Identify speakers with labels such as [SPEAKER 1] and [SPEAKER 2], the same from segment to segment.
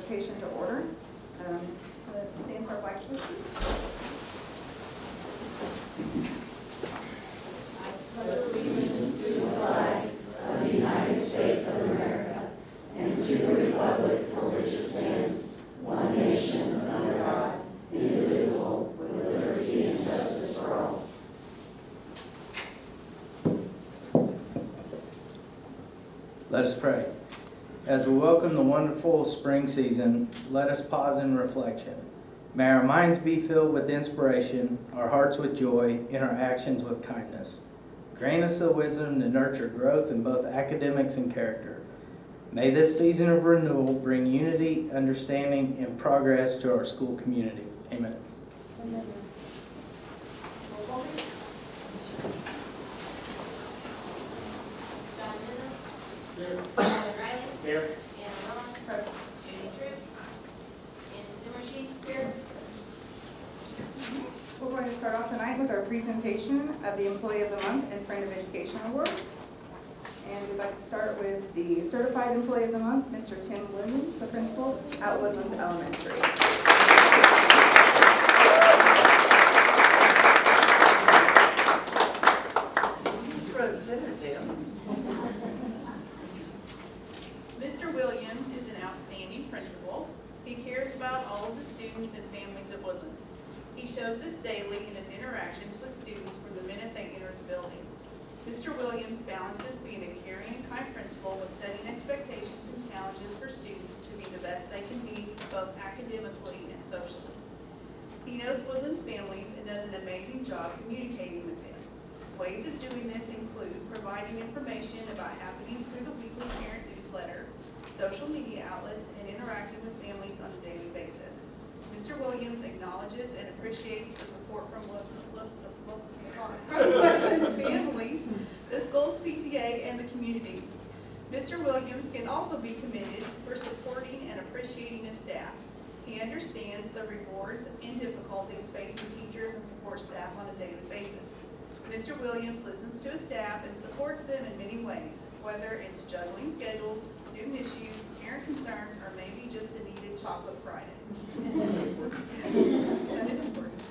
[SPEAKER 1] Education to order. Let's stand for flag salute, please.
[SPEAKER 2] I pledge allegiance to the flag of the United States of America and to the republic for which it stands, one nation under God, indivisible, with liberty and justice for all.
[SPEAKER 3] Let us pray. As we welcome the wonderful spring season, let us pause in reflection. May our minds be filled with inspiration, our hearts with joy, and our actions with kindness. Grant us the wisdom to nurture growth in both academics and character. May this season of renewal bring unity, understanding, and progress to our school community. Amen.
[SPEAKER 1] Amen. Roll call, please.
[SPEAKER 4] John Newman.
[SPEAKER 5] Here.
[SPEAKER 4] Alan Riley.
[SPEAKER 5] Here.
[SPEAKER 4] Anna Ross.
[SPEAKER 1] Present.
[SPEAKER 4] Judy True. Ann Zimmershed. Here.
[SPEAKER 1] We're going to start off tonight with our presentation of the Employee of the Month and Friend of Education Awards. And we'd like to start with the Certified Employee of the Month, Mr. Tim Williams, the principal at Woodlands Elementary.
[SPEAKER 6] Mr. Williams is an outstanding principal. He cares about all of the students and families of Woodlands. He shows this daily in his interactions with students from the minute they enter the building. Mr. Williams balances being a caring and kind principal with setting expectations and challenges for students to be the best they can be, both academically and socially. He knows Woodlands families and does an amazing job communicating with them. Ways of doing this include providing information about happenings through the weekly parent newsletter, social media outlets, and interacting with families on a daily basis. Mr. Williams acknowledges and appreciates the support from Woodlands families, the school's PTA, and the community. Mr. Williams can also be commended for supporting and appreciating his staff. He understands the rewards and difficulties facing teachers and support staff on a daily basis. Mr. Williams listens to his staff and supports them in many ways, whether it's juggling schedules, student issues, parent concerns, or maybe just a needed chocolate Friday. That is important.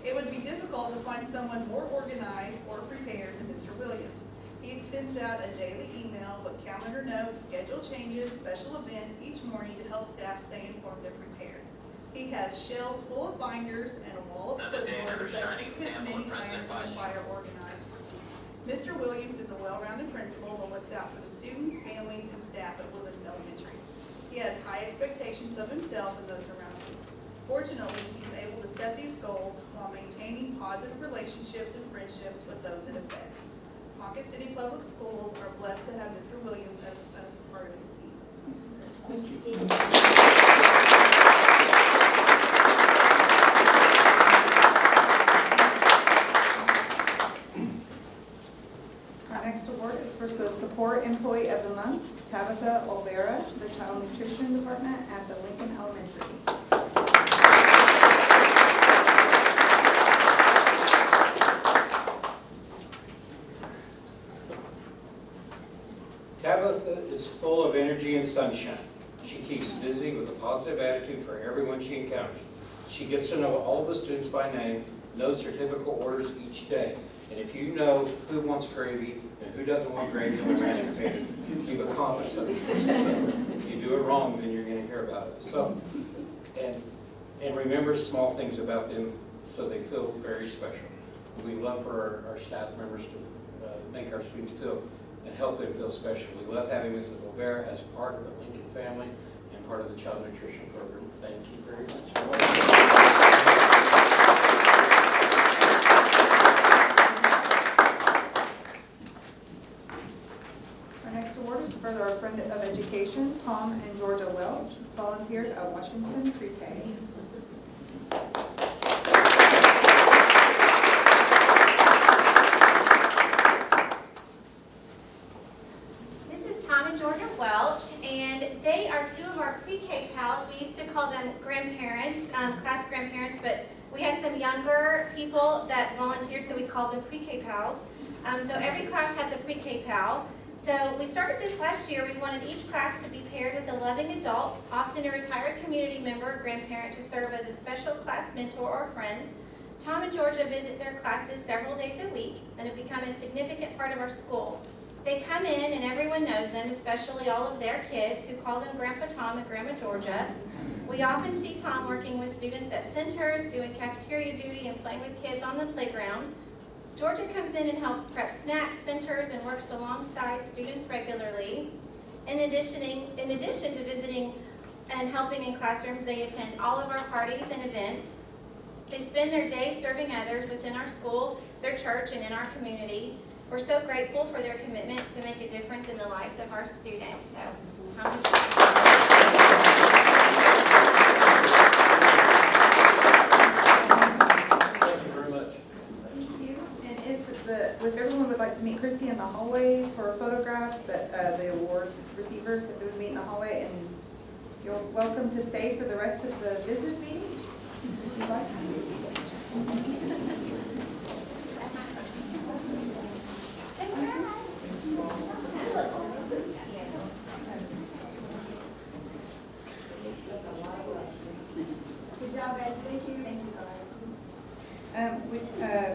[SPEAKER 6] It would be difficult to find someone more organized or prepared than Mr. Williams. He sends out a daily email with calendar notes, schedule changes, special events each morning to help staff stay informed and prepared. He has shelves full of binders and a wall of clipboards that keep his many irons in the fire organized. Mr. Williams is a well-rounded principal that looks out for the students, families, and staff at Woodlands Elementary. He has high expectations of himself and those around him. Fortunately, he's able to set these goals while maintaining positive relationships and friendships with those it affects. Ponca City Public Schools are blessed to have Mr. Williams as a part of his team.
[SPEAKER 1] Our next award is for the Support Employee of the Month, Tabitha Olvera, the Child Nutrition Department at the Lincoln Elementary.
[SPEAKER 5] Tabitha is full of energy and sunshine. She keeps busy with a positive attitude for everyone she encounters. She gets to know all of the students by name, knows their typical orders each day. And if you know who wants gravy and who doesn't want gravy on the mashed potatoes, you've accomplished something. If you do it wrong, then you're going to hear about it. So, and remember small things about them so they feel very special. We love for our staff members to make our students feel and help them feel special. We love having Mrs. Olvera as part of the Lincoln family and part of the child nutrition program. Thank you very much.
[SPEAKER 1] Our next award is for our Friend of Education, Tom and Georgia Welch, volunteers at Washington Pre-K.
[SPEAKER 7] This is Tom and Georgia Welch, and they are two of our pre-K pals. We used to call them grandparents, class grandparents, but we had some younger people that volunteered, so we called them pre-K pals. So every class has a pre-K pal. So we started this last year. We wanted each class to be paired with a loving adult, often a retired community member or grandparent, to serve as a special class mentor or friend. Tom and Georgia visit their classes several days a week and have become a significant part of our school. They come in and everyone knows them, especially all of their kids who call them Grandpa Tom and Grandma Georgia. We often see Tom working with students at centers, doing cafeteria duty and playing with kids on the playground. Georgia comes in and helps prep snacks, centers, and works alongside students regularly. In addition to visiting and helping in classrooms, they attend all of our parties and events. They spend their day serving others within our school, their church, and in our community. We're so grateful for their commitment to make a difference in the lives of our students.
[SPEAKER 5] Thank you very much.
[SPEAKER 1] Thank you. And if everyone would like to meet Christy in the hallway for photographs, that the award receivers, if they would meet in the hallway, and you're welcome to stay for the rest of the business meeting. If you'd like.
[SPEAKER 2] Good job, guys. Thank you.
[SPEAKER 1] Thank you, guys.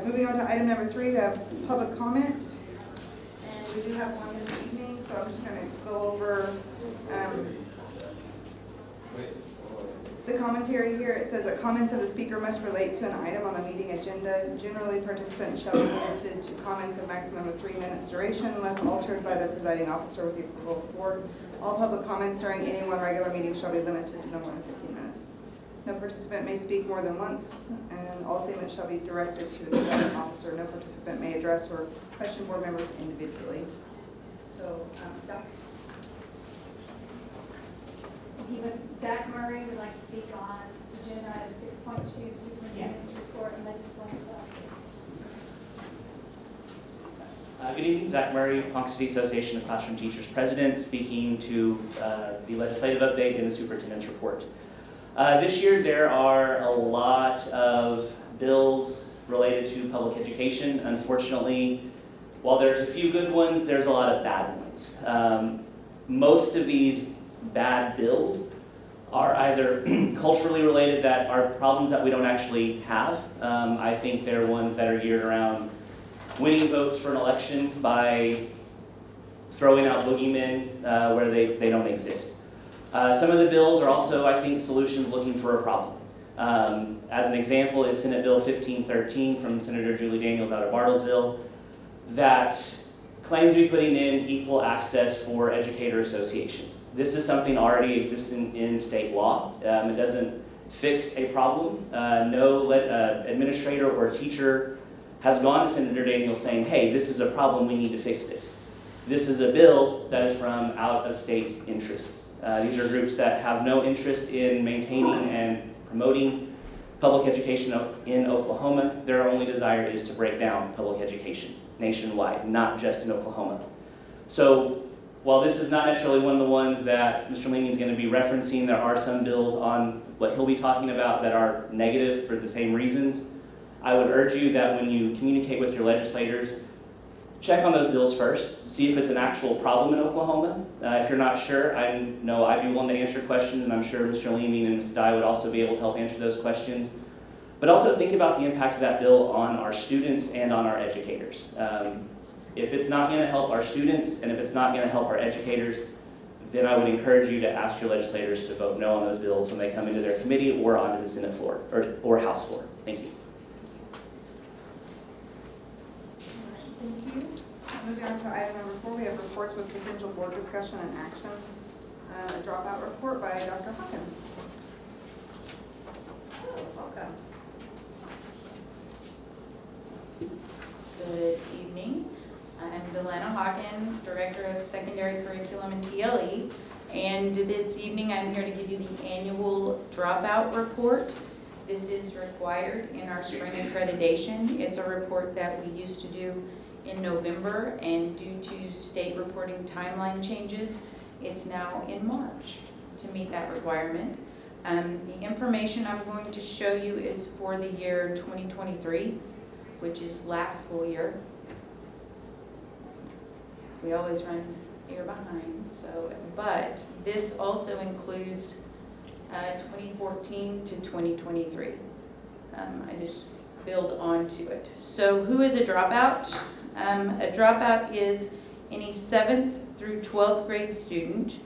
[SPEAKER 1] Moving on to item number 3, we have public comment. And we do have one this evening, so I'm just going to go over the commentary here. It says that comments of the speaker must relate to an item on the meeting agenda. Generally, participants shall be limited to comments of maximum of 3 minutes duration, unless altered by the presiding officer with the approval of the board. All public comments during any one regular meeting shall be limited to no more than 15 minutes. No participant may speak more than once, and all statements shall be directed to the presiding officer. No participant may address or question board members individually. So, Zach?
[SPEAKER 8] Zach Murray would like to speak on agenda item 6.2, superintendent's report and legislative update.
[SPEAKER 9] Good evening, Zach Murray, Ponca City Association of Classroom Teachers President, speaking to the legislative update and the superintendent's report. This year there are a lot of bills related to public education. Unfortunately, while there's a few good ones, there's a lot of bad ones. Most of these bad bills are either culturally related, that are problems that we don't actually have. I think they're ones that are geared around winning votes for an election by throwing out boogeymen where they don't exist. Some of the bills are also, I think, solutions looking for a problem. As an example is Senate Bill 1513 from Senator Julie Daniels out of Bartlesville that claims to be putting in equal access for educator associations. This is something already existing in state law. It doesn't fix a problem. No administrator or teacher has gone to Senator Daniels saying, hey, this is a problem, we need to fix this. This is a bill that is from out-of-state interests. These are groups that have no interest in maintaining and promoting public education in Oklahoma. Their only desire is to break down public education nationwide, not just in Oklahoma. So while this is not necessarily one of the ones that Mr. Leamy is going to be referencing, there are some bills on what he'll be talking about that are negative for the same reasons. I would urge you that when you communicate with your legislators, check on those bills first, see if it's an actual problem in Oklahoma. If you're not sure, I know I'd be willing to answer questions, and I'm sure Mr. Leamy and Ms. Dye would also be able to help answer those questions. But also think about the impact of that bill on our students and on our educators. If it's not going to help our students and if it's not going to help our educators, then I would encourage you to ask your legislators to vote no on those bills when they come into their committee or onto the Senate floor or House floor. Thank you.
[SPEAKER 1] Thank you. Moving on to item number 4, we have reports with potential board discussion and action. A dropout report by Dr. Hawkins. Welcome.
[SPEAKER 10] Good evening. I'm Delana Hawkins, Director of Secondary Curriculum and TLE, and this evening I'm here to give you the annual dropout report. This is required in our spring accreditation. It's a report that we used to do in November, and due to state reporting timeline changes, it's now in March to meet that requirement. The information I'm going to show you is for the year 2023, which is last school year. We always run a year behind, so, but this also includes 2014 to 2023. I just build onto it. So who is a dropout? A dropout is any 7th through 12th grade student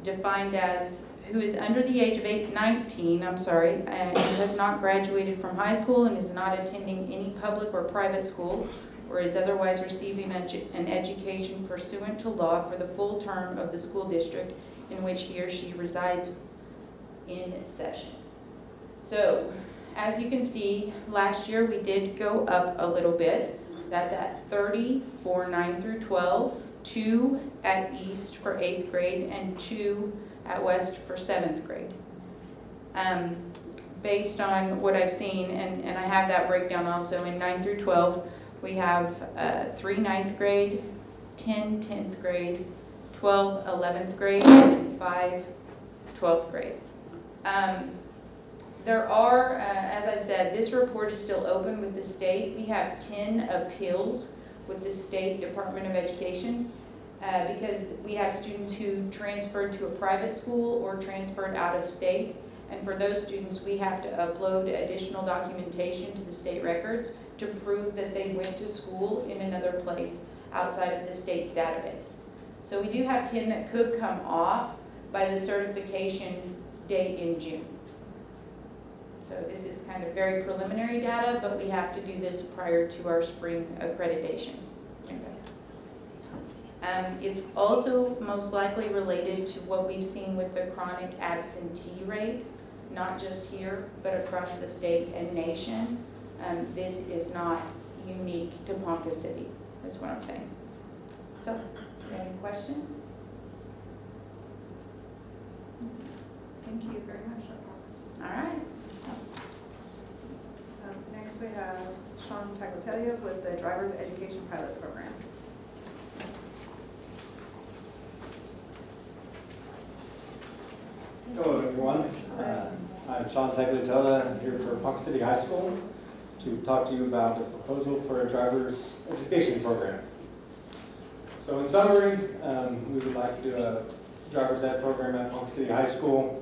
[SPEAKER 10] defined as who is under the age of 19, and has not graduated from high school and is not attending any public or private school, or is otherwise receiving an education pursuant to law for the full term of the school district in which he or she resides in session. So, as you can see, last year we did go up a little bit. That's at 30 for 9 through 12, 2 at East for 8th grade, and 2 at West for 7th grade. Based on what I've seen, and I have that breakdown also, in 9 through 12, we have 3 9th grade, 10 10th grade, 12 11th grade, and 5 12th grade. There are, as I said, this report is still open with the state. We have 10 appeals with the State Department of Education because we have students who transferred to a private school or transferred out of state. And for those students, we have to upload additional documentation to the state records to prove that they went to school in another place outside of the state's database. So we do have 10 that could come off by the certification date in June. So this is kind of very preliminary data, but we have to do this prior to our spring accreditation. It's also most likely related to what we've seen with the chronic absentee rate, not just here, but across the state and nation. This is not unique to Ponca City, is what I'm saying. So, any questions?
[SPEAKER 1] Thank you very much, Dr.
[SPEAKER 10] All right.
[SPEAKER 1] Next we have Sean Tagliatella with the Driver's Education Pilot Program.
[SPEAKER 11] Hello everyone, I'm Sean Tagliatella here for Ponca City High School to talk to you about a proposal for a driver's education program. So in summary, we would like to do a driver's ed program at Ponca City High School.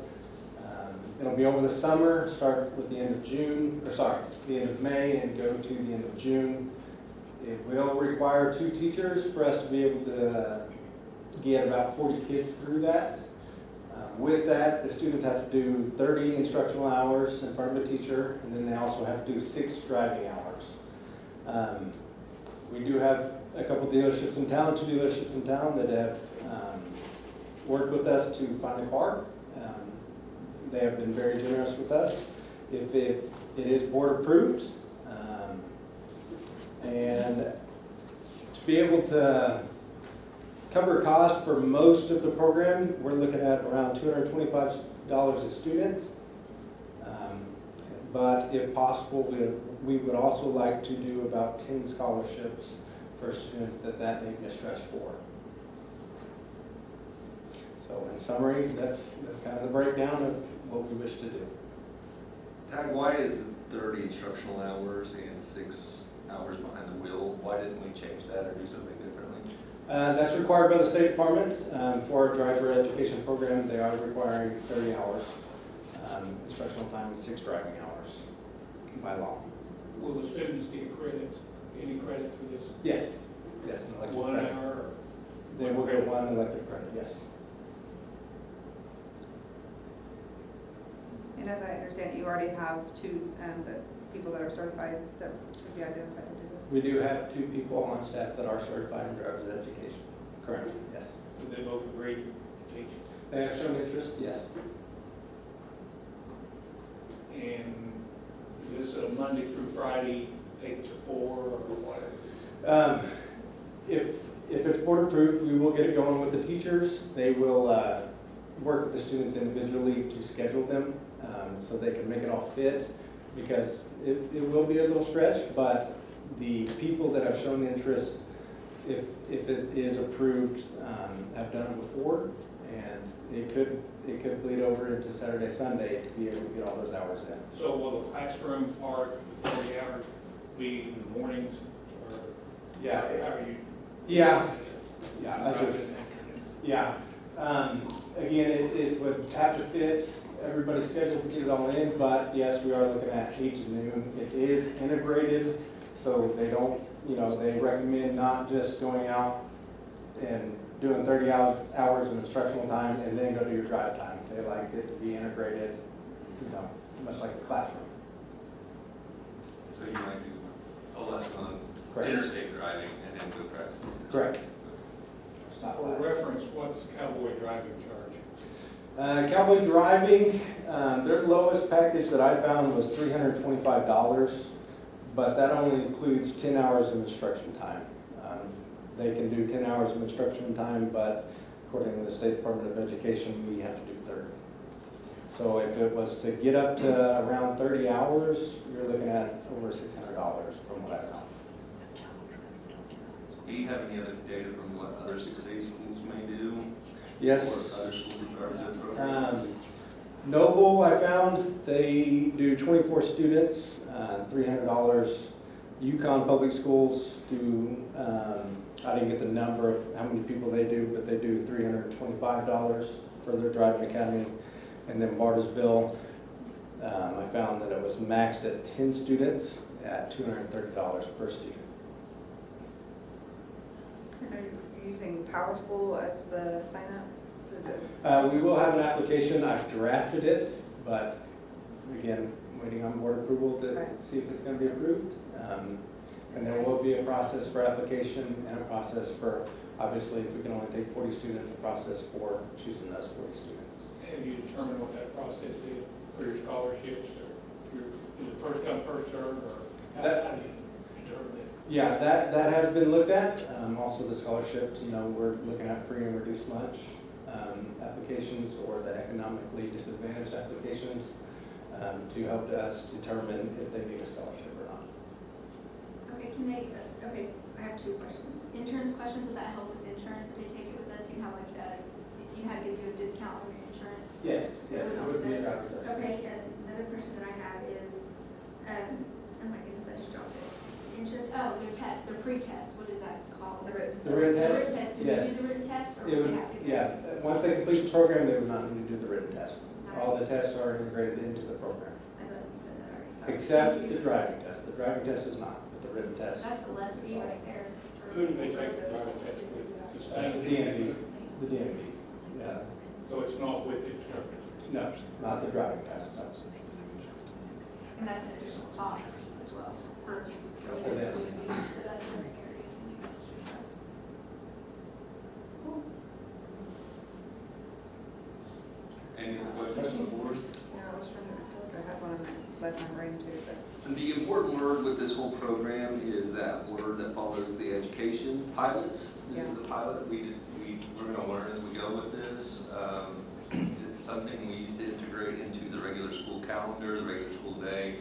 [SPEAKER 11] It'll be over the summer, start with the end of the end of May and go to the end of June. It will require 2 teachers for us to be able to get about 40 kids through that. With that, the students have to do 30 instructional hours in front of a teacher, and then they also have to do 6 driving hours. We do have a couple dealerships in town, 2 dealerships in town that have worked with us to find a car. They have been very generous with us. If it is board approved, and to be able to cover costs for most of the program, we're looking at around $225 a student. But if possible, we would also like to do about 10 scholarships for students that may be a stretch for. So in summary, that's kind of the breakdown of what we wish to do.
[SPEAKER 12] Tag, why is it 30 instructional hours and 6 hours behind the wheel? Why didn't we change that or do something differently?
[SPEAKER 11] That's required by the State Department. For our driver education program, they are requiring 30 hours instructional time and 6 driving hours by law.
[SPEAKER 13] Will the students get any credit for this?
[SPEAKER 11] Yes. Yes, an elective
[SPEAKER 13] 1
[SPEAKER 11] credit.
[SPEAKER 13] hour?
[SPEAKER 11] They will get 1 elective credit, yes.
[SPEAKER 1] And as I understand, you already have 2 the people that are certified that could be identified to do this.
[SPEAKER 11] We do have 2 people on staff that are certified in driver's education. Correct, yes.
[SPEAKER 13] Do they both agree to teach?
[SPEAKER 11] They have shown interest, yes.
[SPEAKER 13] And is this a Monday through Friday, 8 to 4 or whatever?
[SPEAKER 11] If it's board approved, we will get it going with the teachers. They will work with the students individually to schedule them so they can make it all fit, because it will be a little stretch, but the people that have shown interest, if it is approved, have done it before, and it could bleed over into Saturday, Sunday to be able to get all those hours in.
[SPEAKER 13] So will the classroom part, the 40 hours, be in the mornings? Or
[SPEAKER 11] Yeah.
[SPEAKER 13] how are you?
[SPEAKER 11] Yeah. Yeah, that's just, yeah. Again, it would have to fit everybody's schedule to get it all in, but yes, we are looking at 8 to noon. It is integrated, so they don't, they recommend not just going out and doing 30 hours of instructional time and then go do your drive time. They like it to be integrated, much like a classroom.
[SPEAKER 12] So you might do a lesson on
[SPEAKER 11] Correct.
[SPEAKER 12] interstate driving and then go practice.
[SPEAKER 11] Correct.
[SPEAKER 13] For reference, what's cowboy driving charge?
[SPEAKER 11] Cowboy driving, their lowest package that I found was $325, but that only includes 10 hours of instruction time. They can do 10 hours of instruction time, but according to the State Department of Education, we have to do 30. So if it was to get up to around 30 hours, you're looking at over $600 from what I found.
[SPEAKER 12] Do you have any other data from what other 6-8 schools may do?
[SPEAKER 11] Yes.
[SPEAKER 12] Or other schools that are doing programs?
[SPEAKER 11] Noble, I found, they do 24 students, $300. Yukon Public Schools do, I didn't get the number of how many people they do, but they do $325 for their driving academy. And then Bartlesville, I found that it was maxed at 10 students at $230 per student.
[SPEAKER 1] And are you using Power School as the sign-up?
[SPEAKER 11] We will have an application. I've drafted it, but again, waiting on board approval to see if it's going to be approved. And there will be a process for application and a process for, obviously, if we can only take 40 students, a process for choosing those 40 students.
[SPEAKER 13] Have you determined what that process is for your scholarships, or is it first come, first served, or how do you determine it?
[SPEAKER 11] Yeah, that has been looked at. Also the scholarships, we're looking at free and reduced lunch applications or the economically disadvantaged applications to help us determine if they need a scholarship or not.
[SPEAKER 14] Okay, okay, I have 2 questions. Insurance questions, would that help with insurance if they take it with us? You have like that, gives you a discount on your insurance?
[SPEAKER 11] Yes, it would be a driver's license.
[SPEAKER 14] Okay, and another question that I have is, oh my goodness, I just dropped it. Insurance, their test, their pre-test, what is that called?
[SPEAKER 11] The written test?
[SPEAKER 14] The written test, do
[SPEAKER 11] Yes.
[SPEAKER 14] we do the written test, or
[SPEAKER 11] It
[SPEAKER 14] do
[SPEAKER 11] would,
[SPEAKER 14] we have to?
[SPEAKER 11] once they complete the program, they would not need to do the written test. All the
[SPEAKER 14] Nice.
[SPEAKER 11] tests are integrated into the program,
[SPEAKER 14] I thought you said that already, sorry.
[SPEAKER 11] except the driving test. The driving test is not, but the written test.
[SPEAKER 14] That's a less fee right there.
[SPEAKER 13] Who do they take the driving test with? The
[SPEAKER 11] The
[SPEAKER 13] state?
[SPEAKER 11] DMV. The DMV. Yeah.
[SPEAKER 13] So it's not with the instructor?
[SPEAKER 11] No, not the driving test. No.
[SPEAKER 14] And that's an additional cost as well for
[SPEAKER 11] them.
[SPEAKER 14] So that's another area. Cool.
[SPEAKER 12] Any other questions for us?
[SPEAKER 1] Yeah, I was trying to, I feel like I had one and I left my brain too, but.
[SPEAKER 12] And the important word with this whole program is that word that follows the education, pilot. This is the pilot. We're going to learn as we go with this. It's something we used to integrate into the regular school calendar, the regular school day.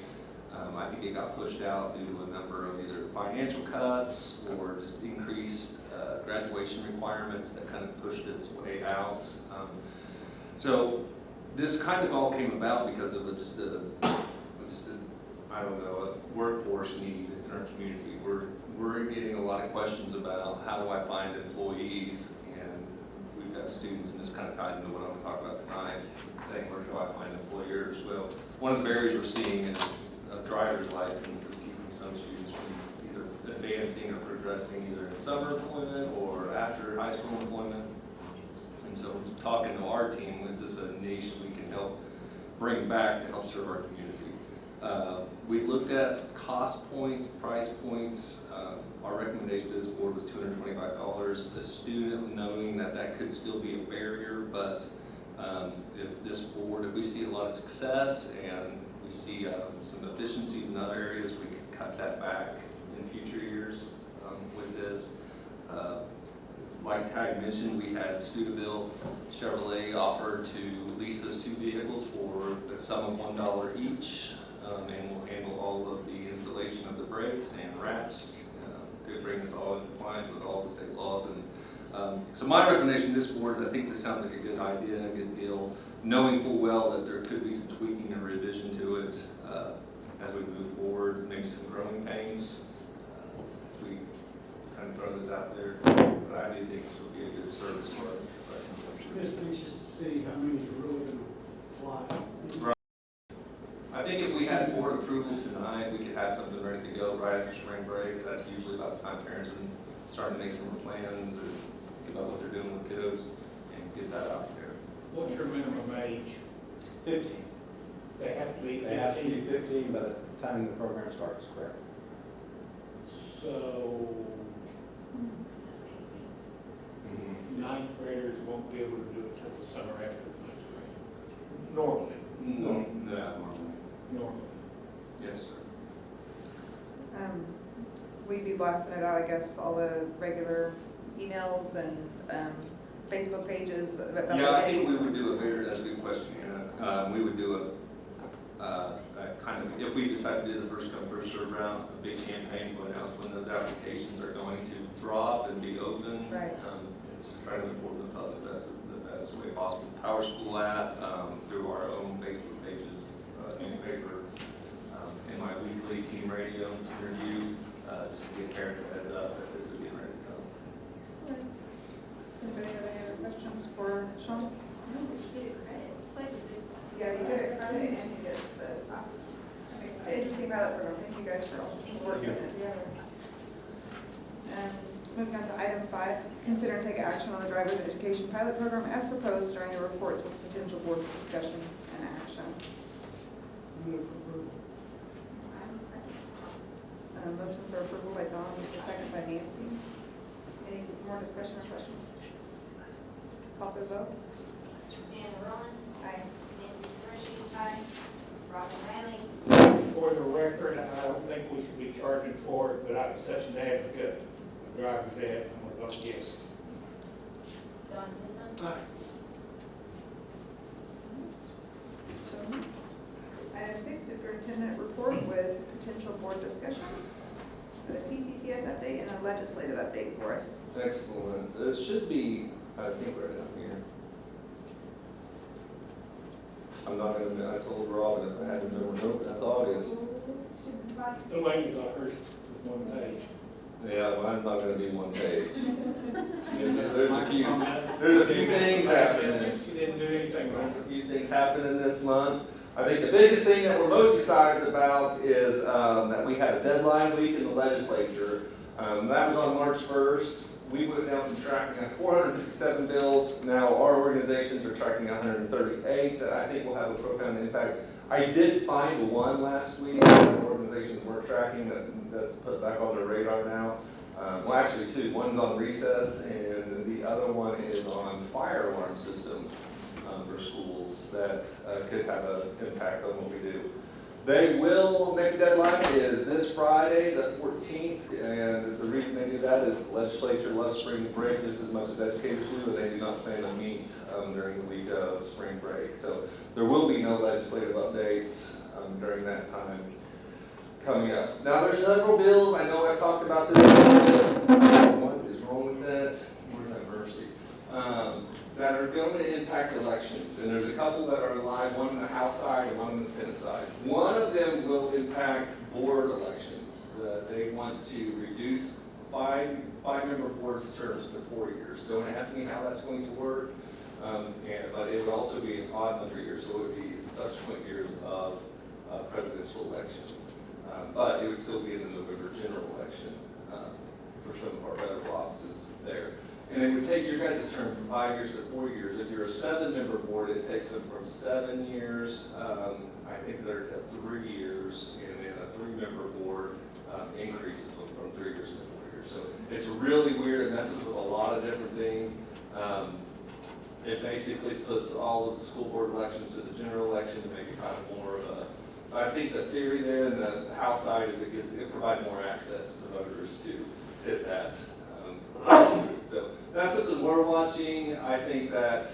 [SPEAKER 12] I think it got pushed out due to a number of either financial cuts or just increased graduation requirements that kind of pushed its way out. So this kind of all came about because of just a workforce need in our community. We're getting a lot of questions about how do I find employees, and we've got students, and this kind of ties into what I'm going to talk about tonight, saying where do I find employers? Well, one of the barriers we're seeing is a driver's license is keeping some students from either advancing or progressing either in summer employment or after high school employment. And so talking to our team, is this a niche we can help bring back to help serve our community? We looked at cost points, price points. Our recommendation to this board was $225. The student, knowing that that could still be a barrier, but if we see a lot of success and we see some efficiencies in other areas, we could cut that back in future years with this. Like Tag mentioned, we had Studeville Chevrolet offer to lease us 2 vehicles for the sum of $1 each, and we'll handle all of the installation of the brakes and wraps to bring us all in compliance with all the state laws. And so my recommendation to this board is I think this sounds like a good idea, a good deal, knowing full well that there could be some tweaking and revision to it as we move forward, maybe some growing pains. We kind of throw this out there, but I do think this would be a good service for our
[SPEAKER 13] Just anxious to see how many are really going to fly.
[SPEAKER 12] I think if we had board approval tonight, we could have something ready to go right after spring break, 'cause that's usually about the time parents are starting to make some plans or think about what they're doing with kiddos and get that out there.
[SPEAKER 13] What's your minimum age?
[SPEAKER 11] 15.
[SPEAKER 13] They have to be
[SPEAKER 11] They have to be
[SPEAKER 13] 15.
[SPEAKER 11] 15 by the time the program starts, correct?
[SPEAKER 13] So ninth graders won't be able to do it till the summer after ninth grade. Normally.
[SPEAKER 12] No, normally.
[SPEAKER 13] Normally.
[SPEAKER 12] Yes, sir.
[SPEAKER 1] Will you be blasting it out, I guess, all the regular emails and Facebook pages? About
[SPEAKER 12] Yeah, I
[SPEAKER 1] the day?
[SPEAKER 12] think we would do that's a good question, Hannah. We would do a kind of, if we decide to do the first come, first served round, a big campaign to announce when those applications are going to drop and be open.
[SPEAKER 1] Right.
[SPEAKER 12] To try to inform the public the best way possible. Power School app, through our own Facebook pages, newspaper, and my weekly team radio interview, just to give parents a heads up that this is getting ready to go.
[SPEAKER 1] Does anybody have any other questions for Sean?
[SPEAKER 14] No, we should get it credit. It's like a big.
[SPEAKER 1] Yeah, you did it credit and you did the classes. It's an interesting pilot program. Thank you guys for all working it together. Moving on to item 5, consider and take action on the driver's education pilot program as proposed during the reports with potential board discussion and action.
[SPEAKER 14] I will second.
[SPEAKER 1] Motion for approval by Dawn, with a second by Nancy. Any more discussion or questions? Call for the vote.
[SPEAKER 4] Anna Roland,
[SPEAKER 1] Aye.
[SPEAKER 4] Nancy Zimmerstein,
[SPEAKER 14] Aye.
[SPEAKER 4] Robin Riley,
[SPEAKER 13] For the record, I don't think we should be charging for it, but I'm such an advocate of driver's ed, I'm going to vote yes.
[SPEAKER 4] Don Newsom,
[SPEAKER 1] So moved. Item 6, superintendent report with potential board discussion, with a PCPS update and a legislative update for us.
[SPEAKER 12] Excellent. It should be, I think, right down here. I'm not going to, I told Robin if I had to remember, nope, that's August.
[SPEAKER 13] The lady got hers with one page.
[SPEAKER 12] Yeah, mine's not going to be one page. There's a few things happening.
[SPEAKER 13] You didn't do anything wrong.
[SPEAKER 12] There's a few things happening this month. I think the biggest thing that we're most excited about is that we had a deadline week in the legislature. That was on March 1st. We went down to tracking 457 bills. Now our organizations are tracking 138 that I think will have a profound impact. I did find one last week that organizations were tracking that's put back on their radar now. Well, actually two. One's on recess and the other one is on fire alarm systems for schools that could have an impact on what we do. They will, next deadline is this Friday, the 14th, and the reason they do that is the legislature loves spring break just as much as educators do, and they do not plan to meet during the week of spring break. So there will be no legislative updates during that time coming up. Now there's several bills, I know I've talked about this, what is wrong with that? Where's that mercy? That are going to impact elections. And there's a couple that are live, one on the House side and one on the Senate side. One of them will impact board elections. They want to reduce five-member boards terms to 4 years. Don't ask me how that's going to work, but it would also be an odd number of years, so it would be subsequent years of presidential elections. But it would still be in the November general election for some of our better offices there. And it would take your guys' term from 5 years to 4 years. If you're a 7-member board, it takes them from 7 years, I think they're at 3 years, and then a 3-member board increases them from 3 years to 4 years. So it's really weird, it messes with a lot of different things. It basically puts all of the school board elections to the general election to make it kind of more of a, I think the theory there in the House side is it provides more access to voters to hit that. So that's something we're watching. I think that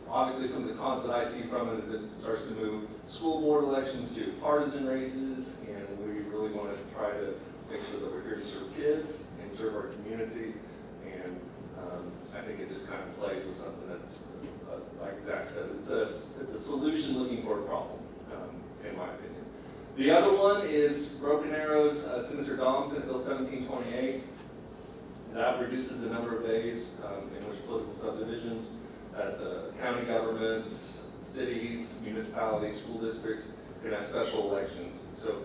[SPEAKER 12] obviously some of the cons that I see from it is it starts to move school board elections to partisan races, and we really want to try to make sure that we're here to serve kids and serve our community. And I think it just kind of plays with something that's, like Zach said, it's a solution looking for a problem, in my opinion. The other one is Broken Arrow's Senator Dom, Senate Bill 1728. That reduces the number of days in which political subdivisions, that's county governments, cities, municipalities, school districts, can have special elections. So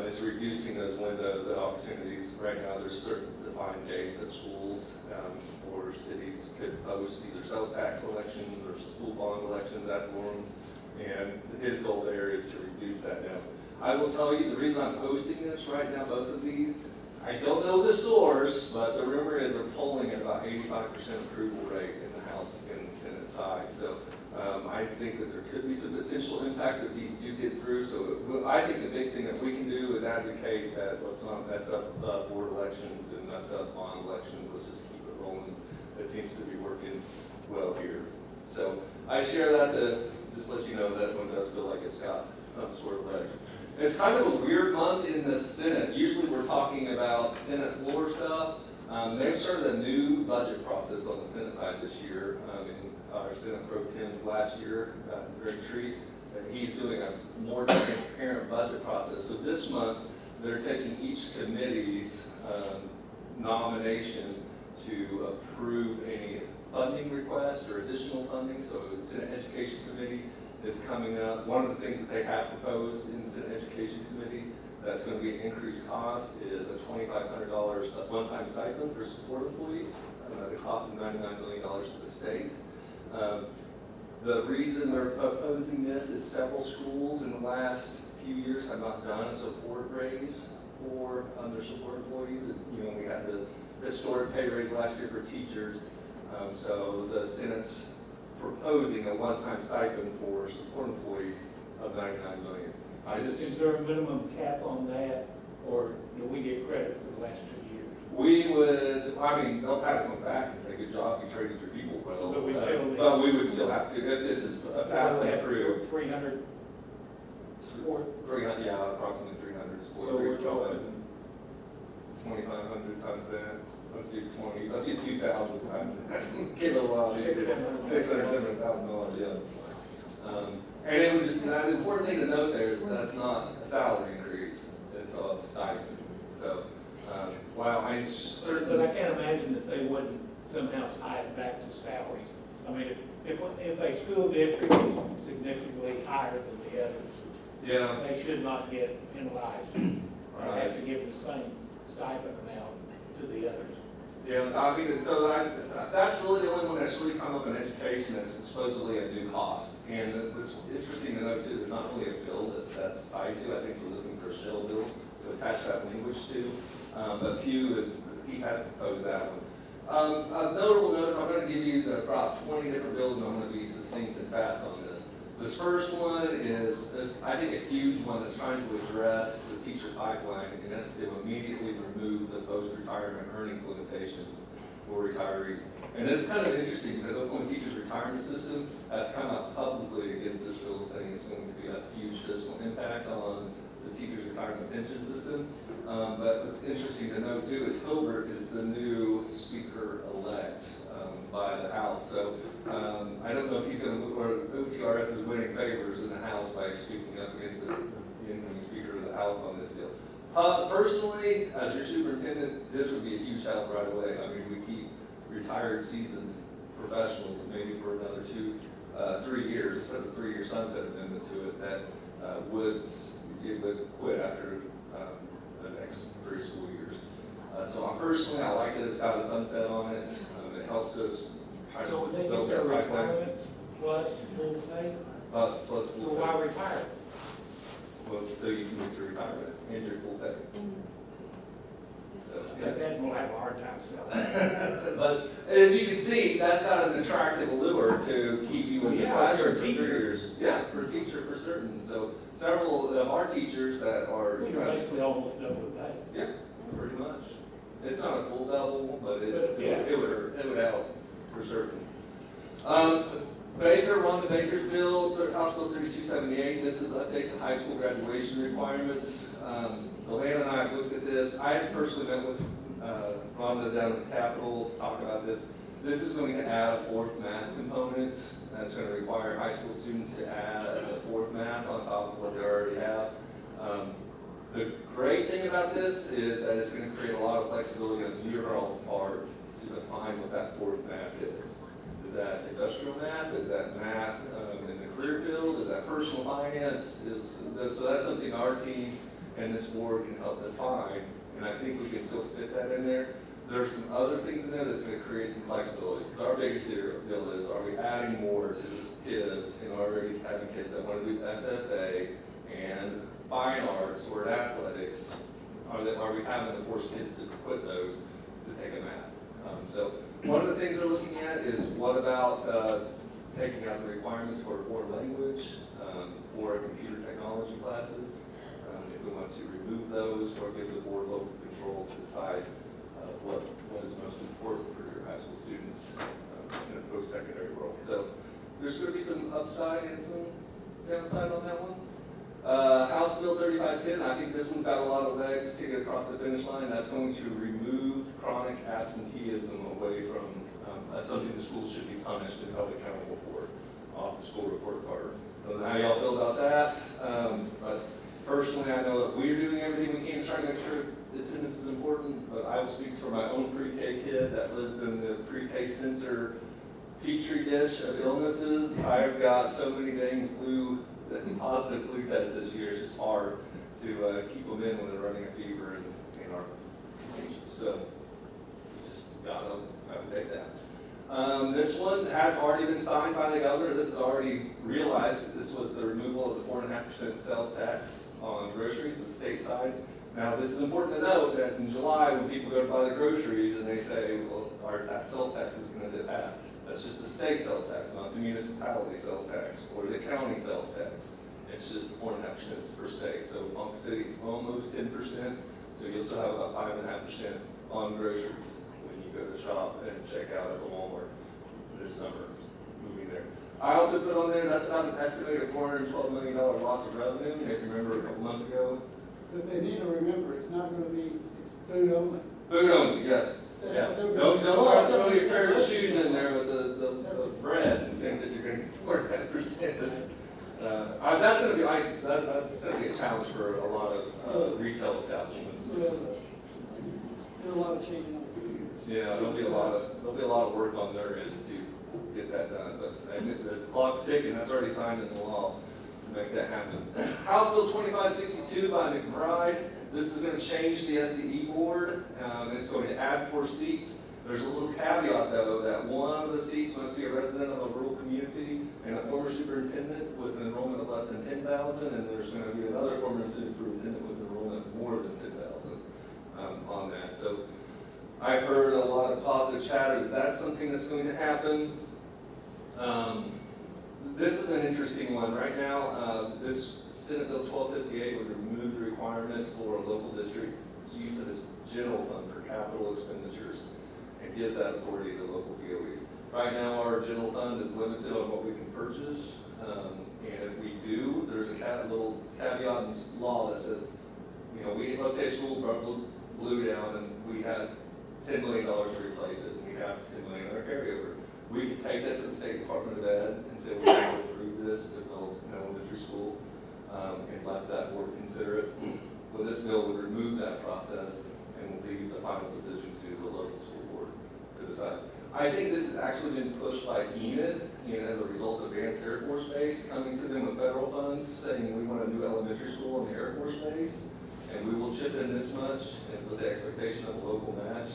[SPEAKER 12] it's reducing those windows and opportunities. Right now, there's certain defined days that schools or cities could host either sales tax elections or school bond elections at forums. And his goal there is to reduce that down. I will tell you, the reason I'm posting this right now, both of these, I don't know the source, but the rumor is they're polling at about 85% approval rate in the House and the Senate side. So I think that there could be some potential impact if these do get through. So I think the big thing that we can do is advocate that let's not mess up board elections and mess up bond elections. Let's just keep it rolling. It seems to be working well here. So I share that to just let you know that one does feel like it's got some sort of legs. It's kind of a weird month in the Senate. Usually we're talking about Senate floor stuff. They've started a new budget process on the Senate side this year. In our Senate Pro Tem's last year, Greg Treat, he's doing a more transparent budget process. So this month, they're taking each committee's nomination to approve any funding request or additional funding. So the Senate Education Committee is coming up. One of the things that they have proposed in the Senate Education Committee that's going to be an increased cost is a $2,500 one-time stipend for support employees. The cost of $99 million to the state. The reason they're proposing this is several schools in the last few years have not done a support raise for their support employees. We had the historic pay raise last year for teachers. So the Senate's proposing a one-time stipend for support employees of $99 million.
[SPEAKER 13] Is there a minimum cap on that, or do we get credit for the last 2 years?
[SPEAKER 12] We would, they'll pat us on the back and say, good job, you traded your people well. But we would still have to, if this is a fast and approved.
[SPEAKER 13] 300 support?
[SPEAKER 12] 300, yeah, approximately 300 support.
[SPEAKER 13] So we're talking
[SPEAKER 12] 2,500 times that. Let's do 20, let's do 2,000 times that. Give it a lot. $600,000, $700,000, yeah. And it would just, the important thing to note there is that's not a salary increase, it's a stipend. So, while I'm certain.
[SPEAKER 13] But I can't imagine that they wouldn't somehow tie it back to salaries. I mean, if a school district is significantly higher than the others,
[SPEAKER 12] yeah,
[SPEAKER 13] they should not get penalized. They have to give the same stipend amount to the others.
[SPEAKER 12] Yeah, so that's really the only one that's really come up in education that's supposedly a new cost. And it's interesting to note too, there's not really a bill that's tied to. I think we're looking for a shell bill to attach that language to. But Pew he has proposed that one. A notable notice, I'm going to give you about 20 different bills, and I'm going to be succinct and fast on this. This first one is, I think, a huge one that's trying to address the teacher pipeline, and that's to immediately remove the post-retirement earnings limitations for retirees. And this is kind of interesting because Oklahoma Teachers Retirement System has come out publicly against this bill, saying it's going to be a huge fiscal impact on the teachers' retirement pension system. But what's interesting to note too is Hilbert is the new speaker-elect by the House. So I don't know if he's going to, or OTRS is winning favors in the House by speaking up against the incoming Speaker of the House on this deal. Personally, as your superintendent, this would be a huge help right away. I mean, we keep retired seasoned professionals maybe for another 3 years. This has a 3-year sunset amendment to it that would quit after the next 3 school years. So personally, I like that it's got a sunset on it. It helps us kind
[SPEAKER 13] So
[SPEAKER 12] of
[SPEAKER 13] would they
[SPEAKER 12] build
[SPEAKER 13] get
[SPEAKER 12] that
[SPEAKER 13] their
[SPEAKER 12] pipeline.
[SPEAKER 13] retirement plus full pay?
[SPEAKER 12] Plus
[SPEAKER 13] So
[SPEAKER 12] full
[SPEAKER 13] why
[SPEAKER 12] pay.
[SPEAKER 13] retire?
[SPEAKER 12] Well, so you can get your retirement and your full pay. So,
[SPEAKER 13] I think that will have a hard time selling.
[SPEAKER 12] But as you can see, that's got an attractive allure to keep you in the classroom for 3 years. Yeah, for a teacher for certain. So several of our teachers that are,
[SPEAKER 13] Basically almost double the pay.
[SPEAKER 12] yeah, pretty much. It's not a full double, but it would help for certain. Baker, Rhonda Baker's bill, House Bill 3278. This is update the high school graduation requirements. Elena and I have looked at this. I personally met with Rhonda down at the Capitol to talk about this. This is going to add a 4th math component. That's going to require high school students to add a 4th math on top of what they already have. The great thing about this is that it's going to create a lot of flexibility on your all's part to define what that fourth math is. Is that industrial math? Is that math in the career field? Is that personal finance? So that's something our team and this board can help define, and I think we can still fit that in there. There's some other things in there that's going to create some flexibility, because our biggest deal is, are we adding more to the kids, and already having kids that want to do FFA and fine arts or athletics? Are we having to force kids to quit those to take a math? So one of the things they're looking at is, what about taking out the requirements for a foreign language or computer technology classes? If we want to remove those, or give the board local control to decide what is most important for your high school students in a post-secondary world. So there's going to be some upside and some downside on that one. House Bill 3510, I think this one's got a lot of legs to get across the finish line. That's going to remove chronic absenteeism away from something the schools should be punished and held accountable for off the school report card. I don't know how y'all feel about that, but personally, I know that we're doing everything we can to try to make sure attendance is important, but I will speak for my own pre-K kid that lives in the pre-K center petri dish of illnesses. I've got so many dang positive flu tests this year. It's just hard to keep them in when they're running a fever and are contagious. So you just gotta take that. This one has already been signed by the governor. This is already realized that this was the removal of the 4.5% sales tax on groceries, the state side. Now, this is important to note that in July, when people go to buy the groceries and they say, well, our sales tax is going to dip half. That's just the state sales tax, not the municipality sales tax or the county sales tax. It's just 4.5% per state. So Ponca City is almost 10%. So you'll still have about 5.5% on groceries when you go to shop and check out at the Walmart this summer, moving there. I also put on there, that's about an estimated $412 million loss of revenue. If you remember a couple months ago.
[SPEAKER 15] But they need to remember, it's not going to be, it's food only.
[SPEAKER 12] Food only, yes. Yeah. Don't try to throw your pair of shoes in there with the bread and think that you're going to get 4.5%. That's going to be a challenge for a lot of retail establishments.
[SPEAKER 15] There's a lot of changing on food.
[SPEAKER 12] Yeah, there'll be a lot of work on their end to get that done. But the clock's ticking. That's already signed into law to make that happen. House Bill 2562 by McBride. This is going to change the SDE board. It's going to add 4 seats. There's a little caveat, though, that one of the seats must be a resident of a rural community and a former superintendent with an enrollment of less than 10,000, and there's going to be another former superintendent with an enrollment of more than 10,000 on that. So I've heard a lot of positive chatter that that's something that's going to happen. This is an interesting one. Right now, this Senate Bill 1258 would remove the requirement for a local district's use of its general fund for capital expenditures and gives that authority to local DOEs. Right now, our general fund is limited on what we can purchase, and if we do, there's a little caveat in law that says, you know, let's say a school blew down and we had $10 million to replace it, and we have $10 million in our carryover. We could take that to the State Department of Ed and say, we're going to approve this to build an elementary school, and let that board consider it. Well, this bill would remove that process and will leave the final decision to the local school board to decide. I think this has actually been pushed by Enid, as a result of Vance Air Force Base coming to them with federal funds, saying we want a new elementary school on the Air Force Base, and we will chip in this much, and with the expectation of a local match.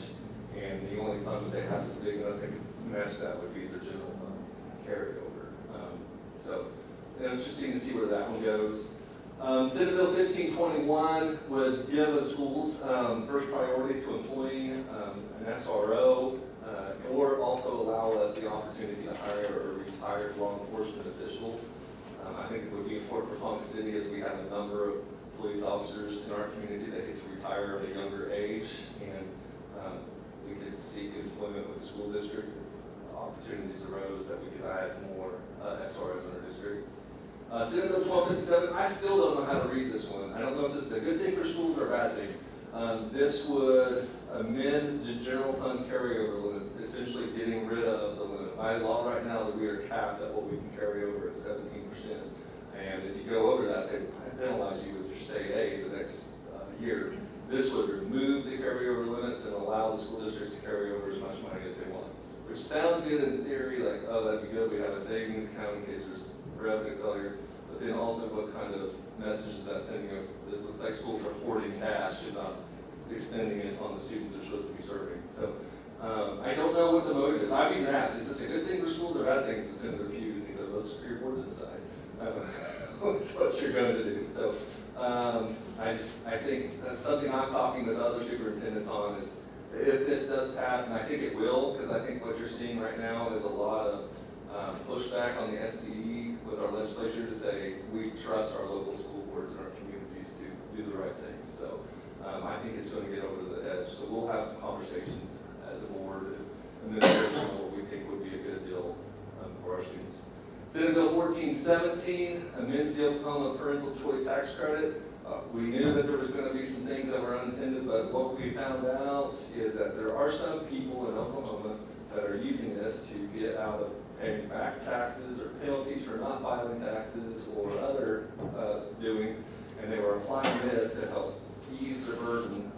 [SPEAKER 12] And the only fund that they have that's big enough to match that would be their general fund carryover. So it's interesting to see where that one goes. Senate Bill 1521 would give the schools first priority to employing an SRO, or also allow us the opportunity to hire a retired law enforcement official. I think it would be important for Ponca City, as we have a number of police officers in our community that get to retire at a younger age, and we could seek employment with the school district. Opportunities arose that we could add more SROs in our district. Senate Bill 1257, I still don't know how to read this one. I don't know if this is a good thing for schools or a bad thing. This would amend the general fund carryover limits, essentially getting rid of the limit. By law right now, that we are capped at what we can carry over at 17%. And if you go over that, they penalize you with your state aid the next year. This would remove the carryover limits and allow the school districts to carry over as much money as they want. Which sounds good in theory, like, oh, that'd be good, we have a savings account in case there's revenue failure. But then also what kind of message is that sending? It looks like schools are hoarding cash and not extending it on the students they're supposed to be serving. So I don't know what the motive is. I've even asked, is this a good thing for schools or bad things to send their pews? He said, well, it's for your board to decide. That's what you're going to do. So I think that's something I'm talking with other superintendents on is if this does pass, and I think it will, because I think what you're seeing right now is a lot of pushback on the SDE with our legislature to say we trust our local school boards and our communities to do the right things. So I think it's going to get over the edge. So we'll have some conversations as a board and administration on what we think would be a good deal for our students. Senate Bill 1417 amends the Oklahoma Parental Choice Tax Credit. We knew that there was going to be some things that were unintended, but what we found out is that there are some people in Oklahoma that are using this to get out of paying back taxes or penalties for not filing taxes or other doings, and they were applying this to help ease the burden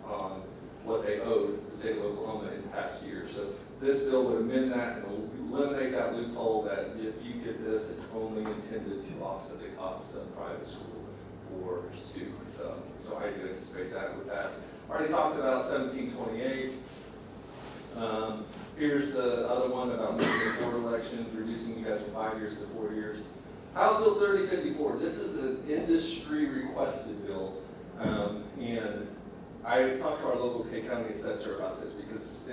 [SPEAKER 12] on what they owed the state of Oklahoma in past years. So this bill would amend that and eliminate that loophole that if you get this, it's only intended to offset the cost of private school for students. So I do anticipate that would pass. Already talked about 1728. Here's the other one about moving board elections, reducing you guys from 5 years to 4 years. House Bill 3054. This is an industry requested bill. And I talked to our local K County assessor about this because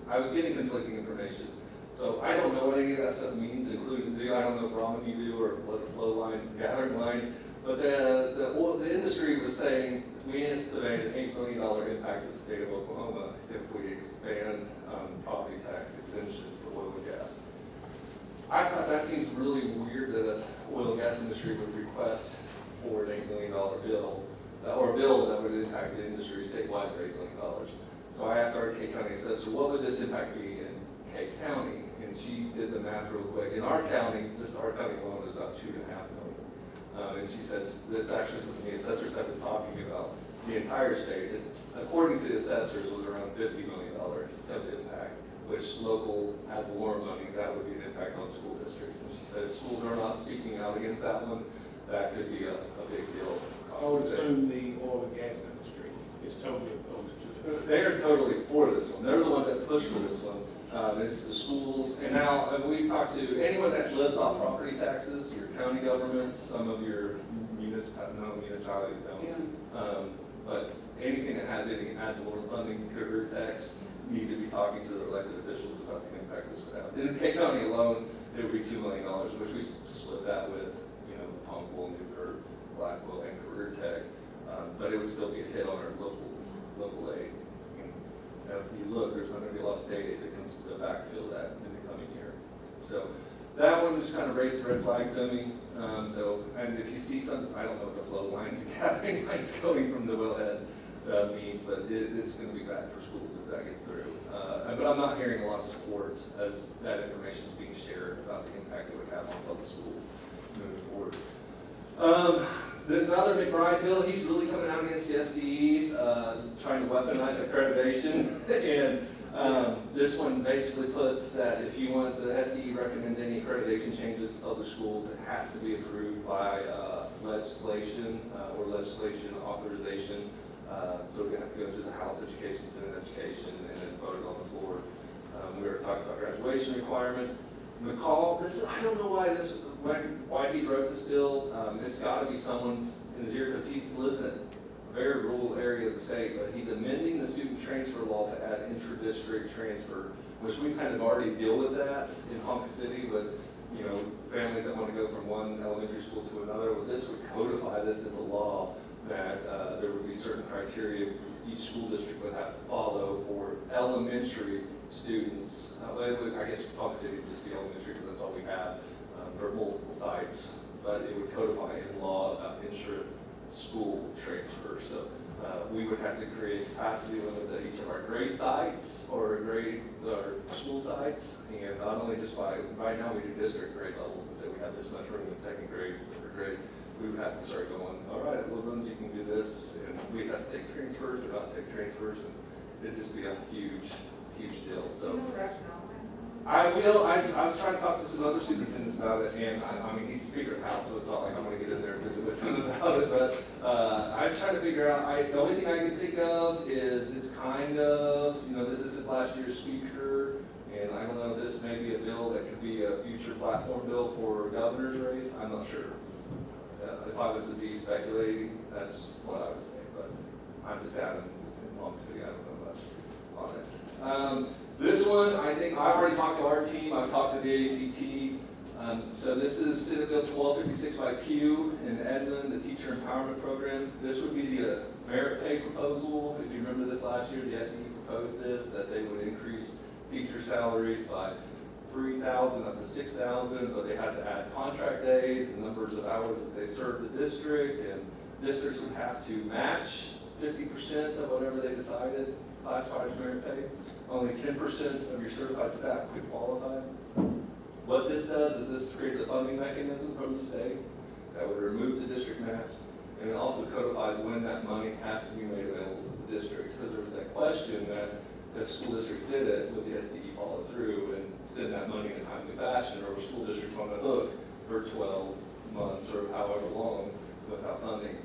[SPEAKER 12] I was getting conflicting information. So I don't know what any of that stuff means, including I don't know if ramen you do or blood flow lines, gathering lines. But the industry was saying we estimate an $8 million impact to the state of Oklahoma if we expand property tax exemption for oil and gas. I thought that seems really weird that the oil and gas industry would request for an $8 million bill, or a bill that would impact the industry statewide for $8 million. So I asked our K County assessor, what would this impact be in K County? And she did the math real quick. In our county, just our county alone is about $2.5 million. And she says this actually is something the assessors have been talking about. The entire state, according to the assessors, was around $50 million of impact, which local ad valorem money, that would be an impact on school districts. And she said if schools are not speaking out against that one, that could be a big deal.
[SPEAKER 13] I would assume the oil and gas industry is totally opposed to it.
[SPEAKER 12] They are totally for this one. They're the ones that push for this one. It's the schools. And now we've talked to anyone that lives off property taxes, your county governments, some of your municipalities don't. But anything that has any ad valorem funding, career tax, need to be talking to the elected officials about the impact this would have. In K County alone, it would be $2 million, which we split that with, Ponca, Newkirk, Blackwell, and Career Tech. But it would still be a hit on our local aid. And if you look, there's not going to be a lot of state aid that comes to backfill that in the coming year. So that one just kind of raised a red flag to me. And if you see something, I don't know what the flow lines, gathering lines going from the wellhead means, but it's going to be bad for schools if that gets through. But I'm not hearing a lot of support as that information is being shared about the impact it would have on public schools moving forward. The other McBride bill, he's really coming out against the SDEs, trying to weaponize accreditation. And this one basically puts that if you want, the SDE recommends any accreditation changes to public schools, it has to be approved by legislation or legislation authorization. So we're going to have to go through the House Education, Senate Education, and then vote it on the floor. We were talking about graduation requirements. McCall, I don't know why he wrote this bill. It's got to be someone's in his ear because he lives in a very rural area of the state, but he's amending the student transfer law to add intra-district transfer, which we kind of already deal with that in Ponca City, but families that want to go from one elementary school to another. Well, this would codify this into law that there would be certain criteria each school district would have to follow for elementary students. I guess Ponca City would just be elementary because that's all we have. There are multiple sites, but it would codify in law about intra-school transfer. So we would have to create capacity limit at each of our grade sites or school sites, and not only just right now we do district grade levels and say we have this much room in second grade, third grade. we would have to start going, all right, Woodlands, you can do this, and we'd have to take transfers or not take transfers, and it'd just be a huge, huge deal, so. I will, I was trying to talk to some other superintendents about it, and I mean, he's Speaker of the House, so it's not like I'm gonna get in there and visit with him about it, but, I'm trying to figure out, the only thing I can think of is, it's kind of, you know, this is his last year's speaker, and I don't know, this may be a bill that could be a future platform bill for governor's race, I'm not sure. If I was to be speculating, that's what I would say, but I'm just having, Ponca City, I don't know much on it. This one, I think, I've already talked to our team, I've talked to the ACT. So this is Senate Bill 1256 by Q in Edmond, the Teacher Empowerment Program. This would be the merit pay proposal. If you remember this last year, the SDE proposed this, that they would increase teacher salaries by $3,000 up to $6,000, but they had to add contract days and numbers of hours that they served the district, and districts would have to match 50% of whatever they decided classified as merit pay. Only 10% of your certified staff could qualify. What this does is this creates a funding mechanism from the state that would remove the district match, and it also codifies when that money has to be made available to the districts, because there was that question that if school districts did it, would the SDE follow through and send that money in a timely fashion, or were school districts on the hook for 12 months or however long without funding?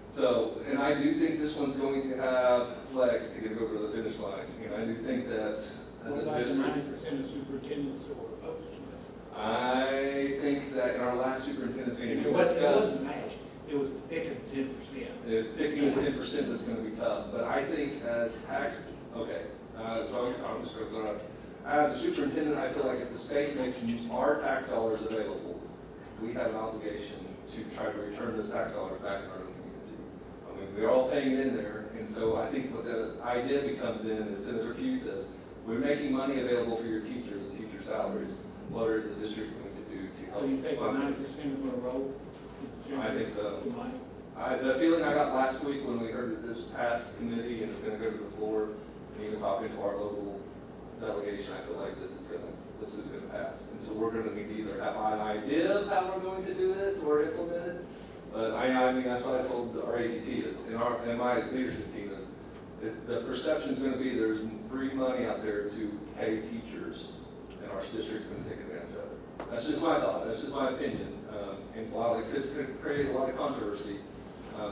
[SPEAKER 12] So, and I do think this one's going to have legs to get over to the finish line. And I do think that as
[SPEAKER 13] What
[SPEAKER 12] a
[SPEAKER 13] about the
[SPEAKER 12] district,
[SPEAKER 13] 9% of superintendents that were opposed to it?
[SPEAKER 12] I think that in our last superintendent meeting,
[SPEAKER 13] It
[SPEAKER 12] we
[SPEAKER 13] wasn't
[SPEAKER 12] discussed,
[SPEAKER 13] matched, it was picking 10%.
[SPEAKER 12] is picking the 10% that's going to be tough. But I think as tax, okay, so I'm just going to go on. As a superintendent, I feel like if the state makes our tax dollars available, we have an obligation to try to return those tax dollars back in our own community. I mean, we're all paying in there, and so I think what the idea becomes in is Senator Pugh says, we're making money available for your teachers and teacher salaries. What are the districts going to do to help?
[SPEAKER 13] So you think the
[SPEAKER 12] fund
[SPEAKER 13] 9%
[SPEAKER 12] this?
[SPEAKER 13] is going to roll?
[SPEAKER 12] I think so.
[SPEAKER 13] The money?
[SPEAKER 12] The feeling I got last week when we heard that this passed committee and it's going to go to the floor, and even talking to our local delegation, I feel like this is going to pass. And so we're going to need to either have an idea of how we're going to do it or implement it. But I mean, that's what I told our ACT is, and my leadership team is, the perception is going to be there's free money out there to pay teachers, and our district's going to take advantage of it. That's just my thought. That's just my opinion. And while it could create a lot of controversy,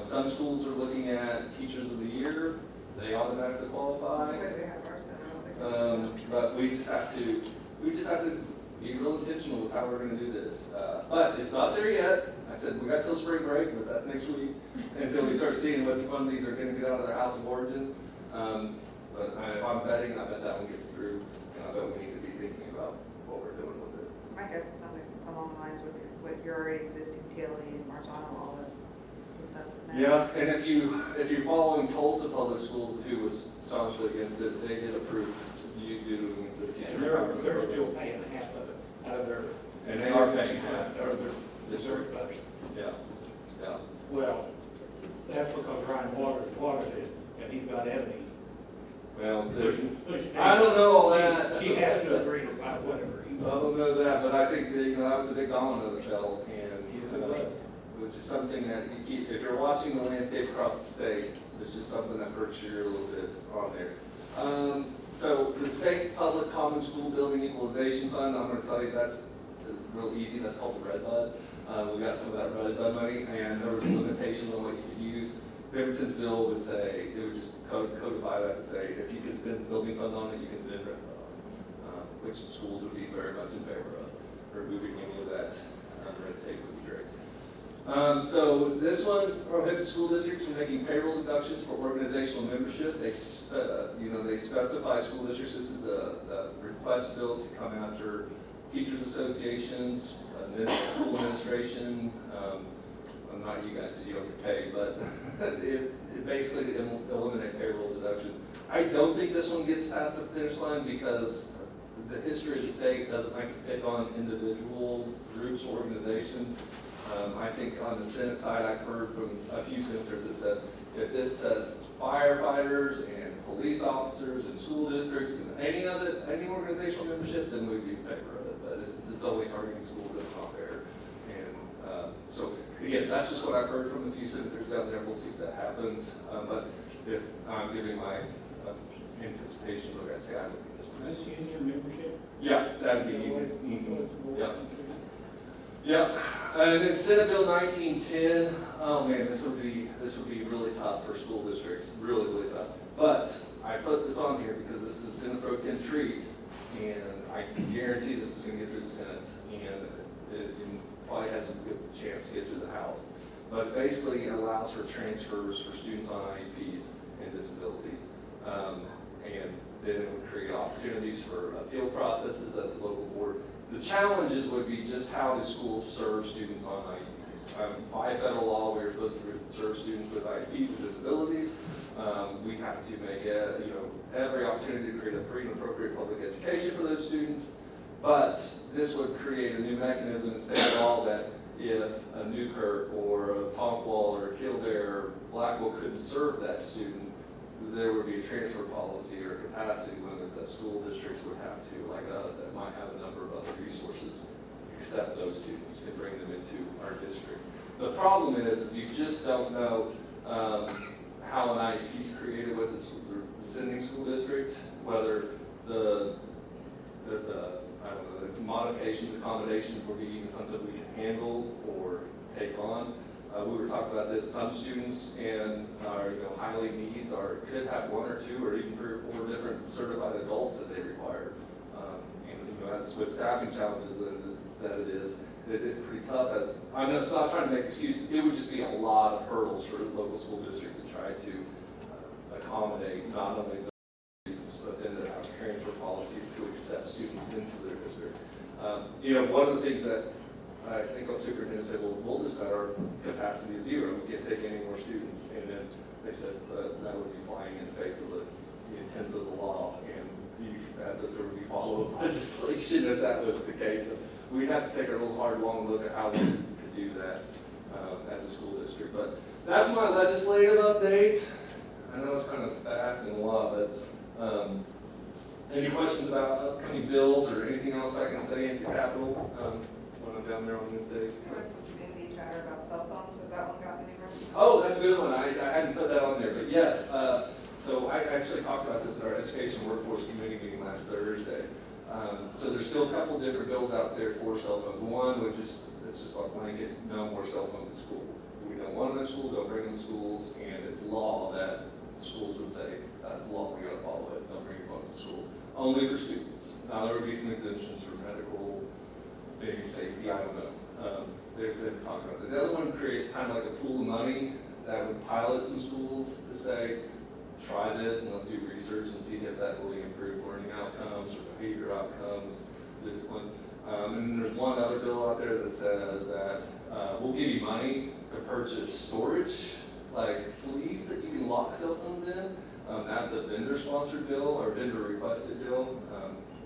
[SPEAKER 12] some schools are looking at Teachers of the Year. They automatically qualify. But we just have to be real intentional with how we're going to do this. But it's not there yet. I said we got till spring break, but that's next week until we start seeing what funds are going to get out of their house of origin. But if I'm betting, I bet that one gets through, and I bet we need to be thinking about what we're doing with it.
[SPEAKER 1] My guess is something along the lines with your already existing TLE and Martano, all the stuff.
[SPEAKER 12] Yeah, and if you're following Tulsa Public Schools, who was staunchly against it, they did approve you doing the teacher.
[SPEAKER 13] And they're still paying half of it out of their.
[SPEAKER 12] And they are paying half.
[SPEAKER 13] Out of their reserve budget.
[SPEAKER 12] Yeah, yeah.
[SPEAKER 13] Well, that's because Ryan Waters watered it, and he's got Ebony.
[SPEAKER 12] Well,
[SPEAKER 13] Pushing
[SPEAKER 12] I don't know all that.
[SPEAKER 13] She has to agree about whatever he
[SPEAKER 12] I don't
[SPEAKER 13] wants.
[SPEAKER 12] know that, but I think that, that was a big domino that fell, and
[SPEAKER 13] Yes, it was.
[SPEAKER 12] which is something that you keep, if you're watching the landscape across the state, it's just something that hurts you a little bit on there. So the state public common school building equalization fund, I'm going to tell you that's real easy. That's called the Red Bud. We got some of that Red Bud money, and there was limitations on what you could use. Pemberton's bill would say, it would just codify that to say, if you can spend building fund on it, you can spend Red Bud on it, which schools would be very much in favor of. Removing any of that red tape would be great. So this one prohibits school districts from making payroll deductions for organizational membership. They specify school districts. This is a request bill to come after teachers associations, school administration. Not you guys because you don't get paid, but it basically eliminate payroll deduction. I don't think this one gets past the finish line because the history of the state doesn't like to pick on individual groups, organizations. I think on the Senate side, I've heard from a few senators that said, if this to firefighters and police officers and school districts and any organizational membership, then we'd be in favor of it. But it's only targeting schools, that's not fair. And so again, that's just what I've heard from a few senators down there. We'll see if that happens. But if I'm giving my anticipation, look, I'd say I would be this
[SPEAKER 13] That's
[SPEAKER 12] position.
[SPEAKER 13] union membership?
[SPEAKER 12] Yeah, that'd be union. Yeah. Yeah, and then Senate Bill 1910, oh man, this would be really tough for school districts, really, really tough. But I put this on here because this is Senate Pro Tem treat, and I can guarantee this is going to get through the Senate, and it probably has a good chance to get through the House. But basically, it allows for transfers for students on IEPs and disabilities, and then it would create opportunities for appeal processes at the local board. The challenges would be just how do schools serve students on IEPs. By federal law, we're supposed to serve students with IEPs and disabilities. We have to make every opportunity to create a free and appropriate public education for those students. But this would create a new mechanism in state law that if a Newkirk or a Ponca or a Kildare or Blackwell couldn't serve that student, there would be a transfer policy or capacity limit that school districts would have to, like us, that might have a number of other resources, accept those students and bring them into our district. The problem is you just don't know how an IEP is created with the sending school district, whether the modifications, accommodations will be even something we can handle or take on. We were talking about this. Some students in our highly needs could have 1 or 2 or even 3 or 4 different certified adults that they require. And that's with staffing challenges that it is. It is pretty tough. I'm just not trying to make excuses. It would just be a lot of hurdles for the local school district to try to accommodate not only those students, but then to have transfer policies to accept students into their district. One of the things that I think our superintendent said, well, we'll just set our capacity at 0. We can't take any more students. And then they said that would be flying in the face of the intent of the law, and that there would be follow-up legislation if that was the case. So we'd have to take a real hard, long look at how we could do that as a school district. But that's my legislative update. I know it's kind of asking a lot, but any questions about upcoming bills or anything else I can say in the Capitol? When I'm down there on Wednesdays.
[SPEAKER 1] There was some community chatter about cell phones, has that one gotten anywhere?
[SPEAKER 12] Oh, that's a good one. I hadn't put that on there, but yes. So I actually talked about this at our Education Workforce Committee meeting last Thursday. So there's still a couple different bills out there for cell phones. One it's just like blanket, no more cell phones in school. We don't want them in school, don't bring them to schools, and it's law that schools would say, that's the law, we gotta follow it, don't bring your phones to school. Only for students. Now there would be some exemptions for medical, maybe safety, I don't know. They've talked about that. The other one creates kind of like a pool of money that would pilot some schools to say, try this and let's do research and see if that really improves learning outcomes or behavior outcomes, discipline. And then there's one other bill out there that says that we'll give you money to purchase storage, like sleeves that you can lock cell phones in. That's a vendor-sponsored bill or vendor-requested bill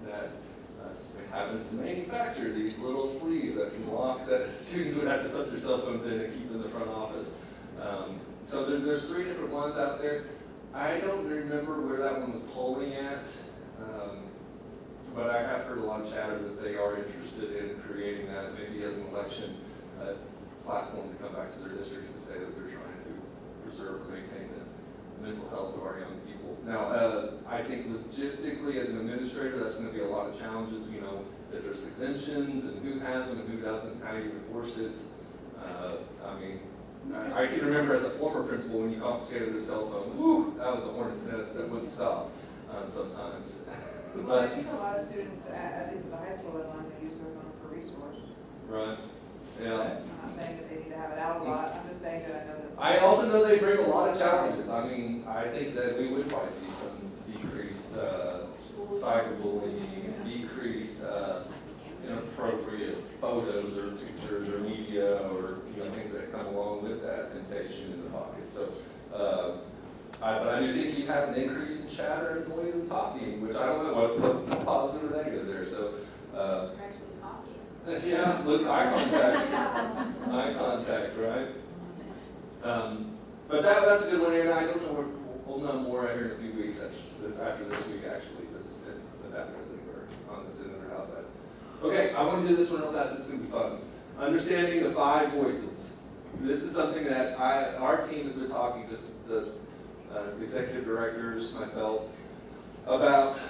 [SPEAKER 12] that happens to manufacture these little sleeves that can lock that students would have to put their cell phones in and keep in the front office. So there's 3 different ones out there. I don't remember where that one was polling at, but I have heard a lot of chatter that they are interested in creating that maybe as an election platform to come back to their districts to say that they're trying to preserve or maintain the mental health of our young people. Now, I think logistically as an administrator, that's going to be a lot of challenges, if there's exemptions and who has them and who doesn't, how do you enforce it? I can remember as a former principal when you confiscated a cell phone, whew, that was a hornet's nest that wouldn't stop sometimes.
[SPEAKER 1] Well, I think a lot of students, at least at the high school level, they use their phone for resource.
[SPEAKER 12] Right, yeah.
[SPEAKER 1] I'm not saying that they need to have it out a lot, I'm just saying that I know that.
[SPEAKER 12] I also know they bring a lot of challenges. I think that we would probably see some decreased cyberbullying, decreased inappropriate photos or pictures or media or things that come along with that temptation in the pocket. So, but I do think you have an increase in chatter and noise and talking, which I don't know what's positive or negative there. So,
[SPEAKER 14] Actually talking.
[SPEAKER 12] yeah, look, eye contact, right? But that's a good one, and I don't know, we'll know more here in a few weeks after this week, actually, that that goes anywhere on the Senate or House side. Okay, I want to do this one real fast. It's going to be fun. Understanding the 5 voices. This is something that our team has been talking, just the executive directors, myself, about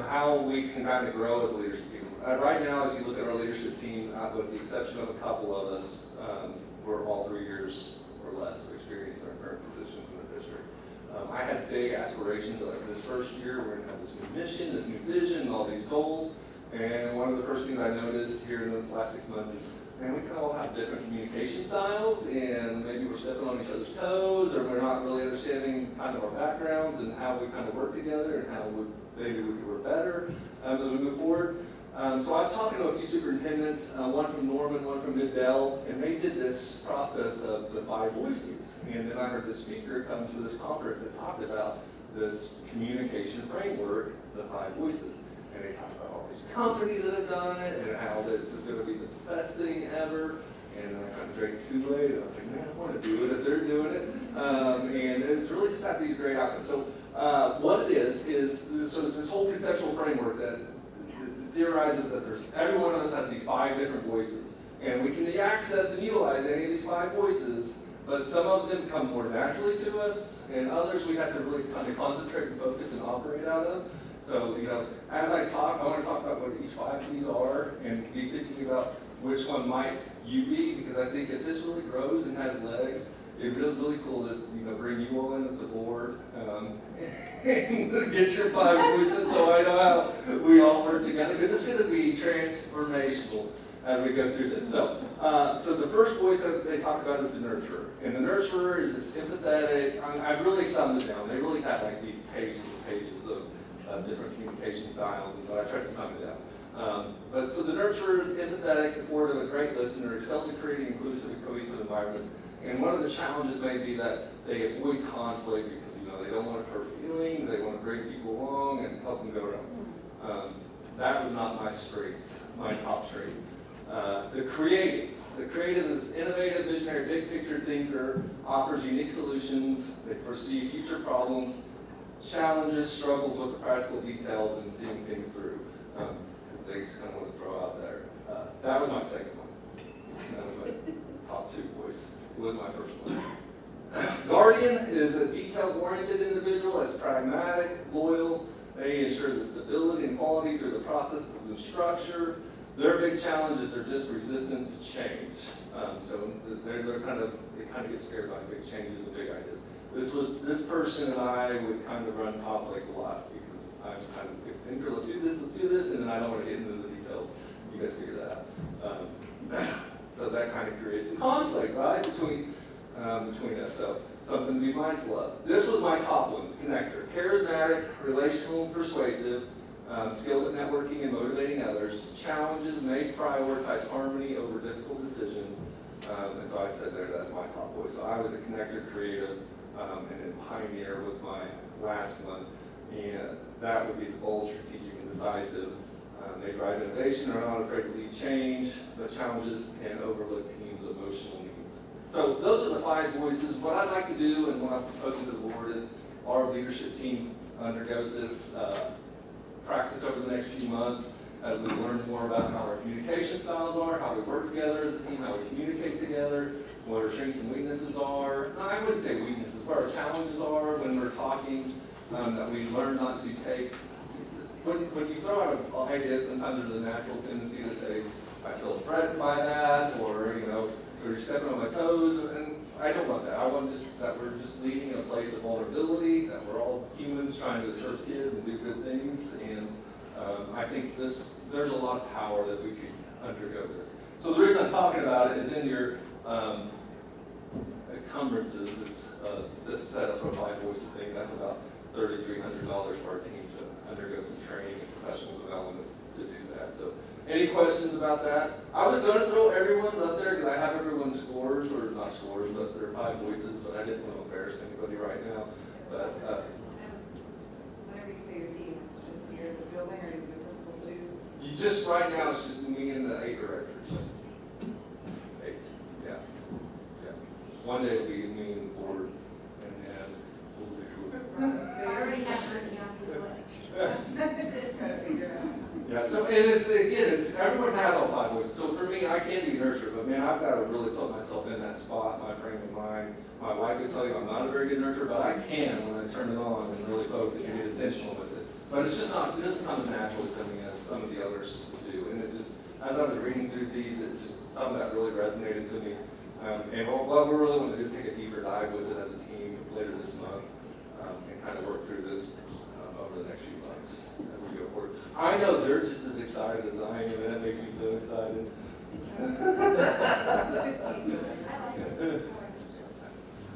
[SPEAKER 12] how we can kind of grow as a leadership team. Right now, as you look at our leadership team, with the exception of a couple of us, we're all 3 years or less of experience in our current positions in the district. I had big aspirations, like this first year, we're going to have this new mission, this new vision, and all these goals. And one of the first things I noticed here in the last 6 months is, man, we can all have different communication styles, and maybe we're stepping on each other's toes, or we're not really understanding kind of our backgrounds and how we kind of work together and how maybe we could work better as we move forward. So I was talking to a few superintendents, one from Norman, one from Middell, and they did this process of the 5 voices. And then I heard the speaker come to this conference that talked about this communication framework, the 5 voices. And they talked about all these companies that have done it and how this is going to be the best thing ever. And I kind of drank Kool-Aid, and I was like, man, I want to do it if they're doing it. And it's really just have these great outcomes. So what it is so it's this whole conceptual framework that theorizes that every one of us has these 5 different voices. And we can access and utilize any of these 5 voices, but some of them come more naturally to us, and others we have to really kind of concentrate and focus and operate out of. So, as I talk, I want to talk about what each 5 of these are and be thinking about which one might you be, because I think if this really grows and has legs, it'd be really cool to bring you all in as the board and get your 5 voices so I know how we all work together, because it's going to be transformational as we go through this. So, the first voice that they talk about is the nurturer. And the nurturer is this empathetic, I've really summed it down. They really have like these pages and pages of different communication styles, but I tried to sum it down. So the nurturer is empathetic, supportive, a great listener, excels at creating inclusive and cohesive environments. And one of the challenges may be that they avoid conflict because they don't want to hurt feelings, they want to bring people along and help them go around. That was not my strength, my top strength. The creative is innovative, visionary, big picture thinker, offers unique solutions, they foresee future problems, challenges, struggles with the practical details and seeing things through. Because they just kind of want to throw out there. That was my second one. That was my top 2 voice. It was my first one. Guardian is a detail-oriented individual that's pragmatic, loyal. They ensure the stability and quality through the processes and structure. Their big challenge is they're just resistant to change. So they kind of get scared by big changes and big ideas. This person and I would kind of run conflict a lot because I'm kind of let's do this, and then I don't want to get into the details. You guys figure that out. So that kind of creates some conflict, right, between us. So something to be mindful of. This was my top one, connector. Charismatic, relational, persuasive, skilled at networking and motivating others. Challenges may prioritize harmony over difficult decisions. And so I said that's my top voice. So I was a connector, creative, and then pioneer was my last one. And that would be the bold, strategic, and decisive. They drive innovation, are not afraid to lead change, but challenges can overlook teams' emotional needs. So those are the 5 voices. What I'd like to do and what I'm proposing to the board is our leadership team undergoes this practice over the next few months as we learn more about how our communication styles are, how we work together as a team, how we communicate together, what our strengths and weaknesses are. No, I wouldn't say weaknesses, what our challenges are when we're talking, that we learn not to take. When you throw out an idea, sometimes there's a natural tendency to say, I feel threatened by that, or you're stepping on my toes, and I don't want that. I want that we're just leading in a place of vulnerability, that we're all humans trying to serve kids and do good things, and I think there's a lot of power that we can undergo this. So the reason I'm talking about it is in your encumbrances. It's this setup for a 5 voices thing. That's about $3,300 for our team to undergo some training and professional development to do that. So any questions about that? I was going to throw everyone's up there because I have everyone's scores, or not scores, but their 5 voices, but I didn't want to embarrass anybody right now. But
[SPEAKER 1] whenever you say your team, it's just here at the building, or is it principals too?
[SPEAKER 12] you just right now, it's just me and the 8 directors. 8, yeah. One day it'll be me and the board, and then we'll do.
[SPEAKER 4] I already have heard
[SPEAKER 12] Yeah, so and it's everyone has all 5 voices. So for me, me, I can be nurtured, but man, I've got to really put myself in that spot, my frame of mind. My wife would tell you I'm not a very good nurturer, but I can when I turn it on and really focus and get intentional with it. But it's just not, it doesn't come as naturally to me as some of the others do. And it just, as I was reading through these, it just, some of that really resonated to me. And what we really want to do is take a deeper dive with it as a team later this month and kind of work through this over the next few months as we go forward. I know they're just as excited as I am, and that makes me so excited.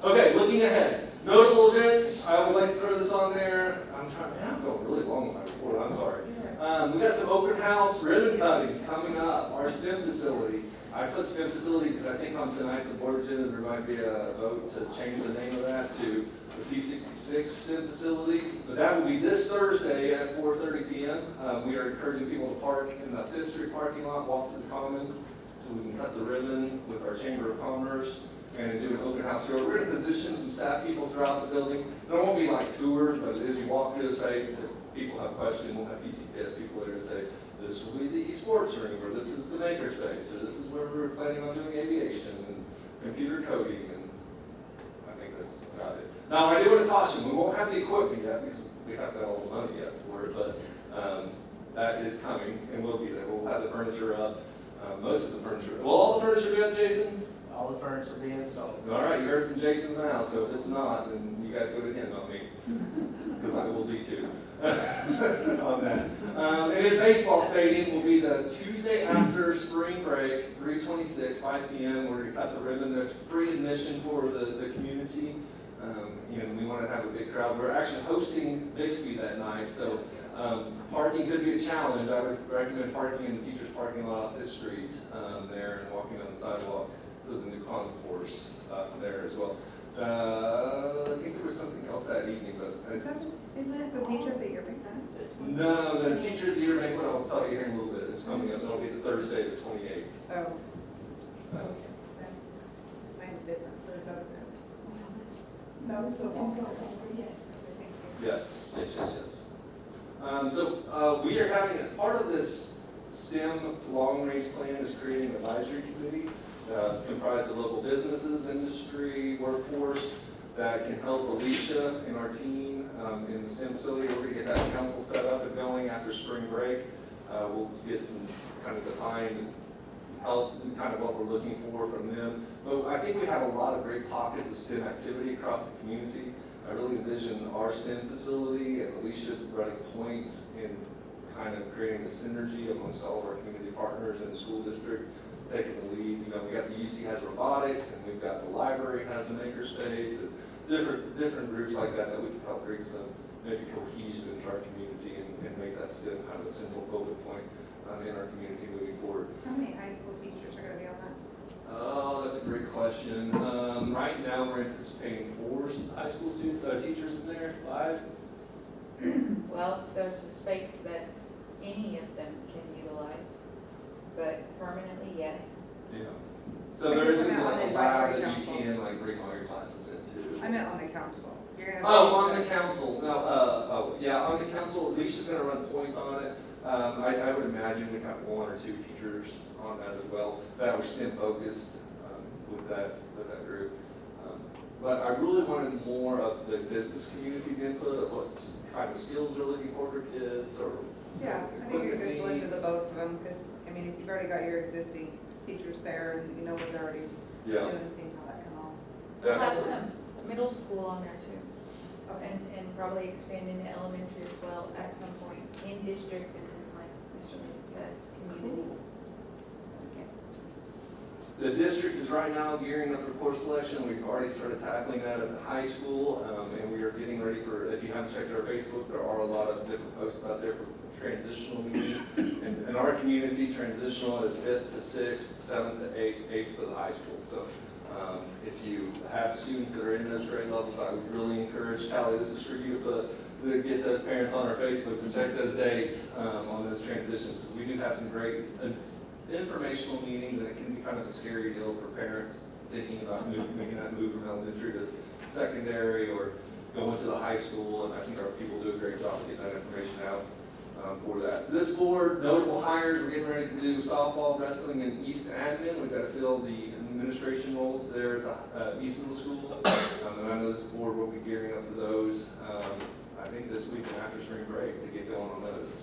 [SPEAKER 12] Okay, looking ahead. Notable events, I always like to throw this on there. I'm going really long with my report, I'm sorry. We got some open house ribbon cuttings coming up, our STEM facility. I put STEM facility because I think on tonight's board agenda there might be a vote to change the name of that to the P66 STEM facility. But that will be this Thursday at 4:30 p.m. We are encouraging people to park in the 5th Street parking lot, walk to the Commons, so we can cut the ribbon with our Chamber of Commerce and do an open house tour. We're going to position some staff people throughout the building. There won't be like tours, but as you walk through the space, if people have questions, we'll have PCPS people there to say, this will be the esports room, or this is the makerspace, or this is where we're planning on doing aviation and computer coding, and I think that's about it. Now, I do want to caution, we won't have the equipment yet because we have to have all the money yet for it, but that is coming and will be there. We'll have the furniture up, most of the furniture. Will all the furniture be up, Jason?
[SPEAKER 3] All the furniture being installed.
[SPEAKER 12] All right, you heard from Jason's mouth, so if it's not, then you guys go to him, not me, because I will be too. On that. And then baseball stadium will be the Tuesday after spring break, 3/26, 5 p.m. We're going to cut the ribbon. There's free admission for the community. And we want to have a big crowd. We're actually hosting Bixby that night, so parking could be a challenge. I would recommend parking in the teacher's parking lot off this street there and walking on the sidewalk to the new concourse there as well. I think there was something else that evening, but
[SPEAKER 1] Is that the teacher of the year?
[SPEAKER 12] no, the teacher of the year banquet, I'll tell you here in a little bit. It's coming up. It'll be the Thursday, the 28th.
[SPEAKER 1] Oh. Mine's different. What is that? No, it's okay.
[SPEAKER 12] Yes. So we are having a part of this STEM long-range plan is creating an advisory committee comprised of local businesses, industry, workforce that can help Alicia and our team in the STEM facility. We're going to get that council set up and going after spring break. We'll get some kind of defined help, kind of what we're looking for from them. But I think we have a lot of great pockets of STEM activity across the community. I really envision our STEM facility and Alicia running points in kind of creating a synergy amongst all of our community partners in the school district, taking the lead. You know, we got the UC has robotics, and we've got the library has a makerspace, and different groups like that we can help bring some maybe cohesion into our community and make that STEM kind of a central focal point in our community moving forward.
[SPEAKER 1] How many high school teachers are going to be on that?
[SPEAKER 12] Oh, that's a great question. Right now, we're anticipating 4 high school teachers in there, 5.
[SPEAKER 10] Well, there's a space that's any of them can utilize, but permanently, yes.
[SPEAKER 12] Yeah. So there isn't like a lab that you can like bring all your classes into.
[SPEAKER 1] I meant on the council. You're gonna have
[SPEAKER 12] On the council. No, yeah, on the council, Alicia's gonna run points on it. I would imagine we'd have 1 or 2 teachers on that as well that were STEM focused with that group. But I really wanted more of the business community's input of what kind of skills they're looking for kids or.
[SPEAKER 1] Yeah, I think you're a good blend of the both of them, because, I mean, if you've already got your existing teachers there and you know what they're already doing, seeing how that can all.
[SPEAKER 10] We'll have some middle school on there too, and probably expand into elementary as well at some point in district and then, like Mr. Lee said, community.
[SPEAKER 12] The district is right now gearing up for course selection. We've already started tackling that at the high school, and we are getting ready for, if you haven't checked our Facebook, there are a lot of different posts out there for transitional meetings. And in our community, transitional is 5th to 6th, 7th to 8th, 8th to the high school. So if you have students that are in those grade levels, I would really encourage, Callie, this is for you, to get those parents on our Facebook to check those dates on those transitions. Because we do have some great informational meetings, and it can be kind of a scary deal for parents thinking about making that move from elementary to secondary or going to the high school, and I think our people do a great job of getting that information out. for that. This board, notable hires, we're getting ready to do softball, wrestling, and East admin. We've got to fill the administration roles there at East Middle School. And I know this board will be gearing up for those, I think this week and after spring break to get going on those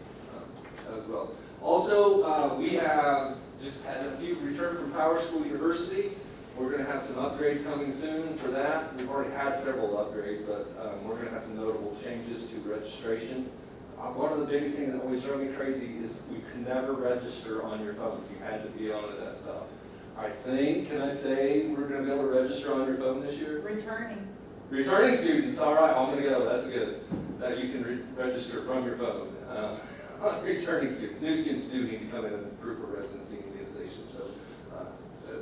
[SPEAKER 12] as well. Also, we have just had a few return from Power School University. We're going to have some upgrades coming soon for that. We've already had several upgrades, but we're going to have some notable changes to registration. One of the biggest things that always drove me crazy is we could never register on your phone. You had to be on that stuff. I think, can I say we're going to be able to register on your phone this year?
[SPEAKER 10] Returning.
[SPEAKER 12] Returning students, all right, I'm going to go. That's good. That you can register from your phone. Returning students. New students do need to come in and proof of residency in the organization. So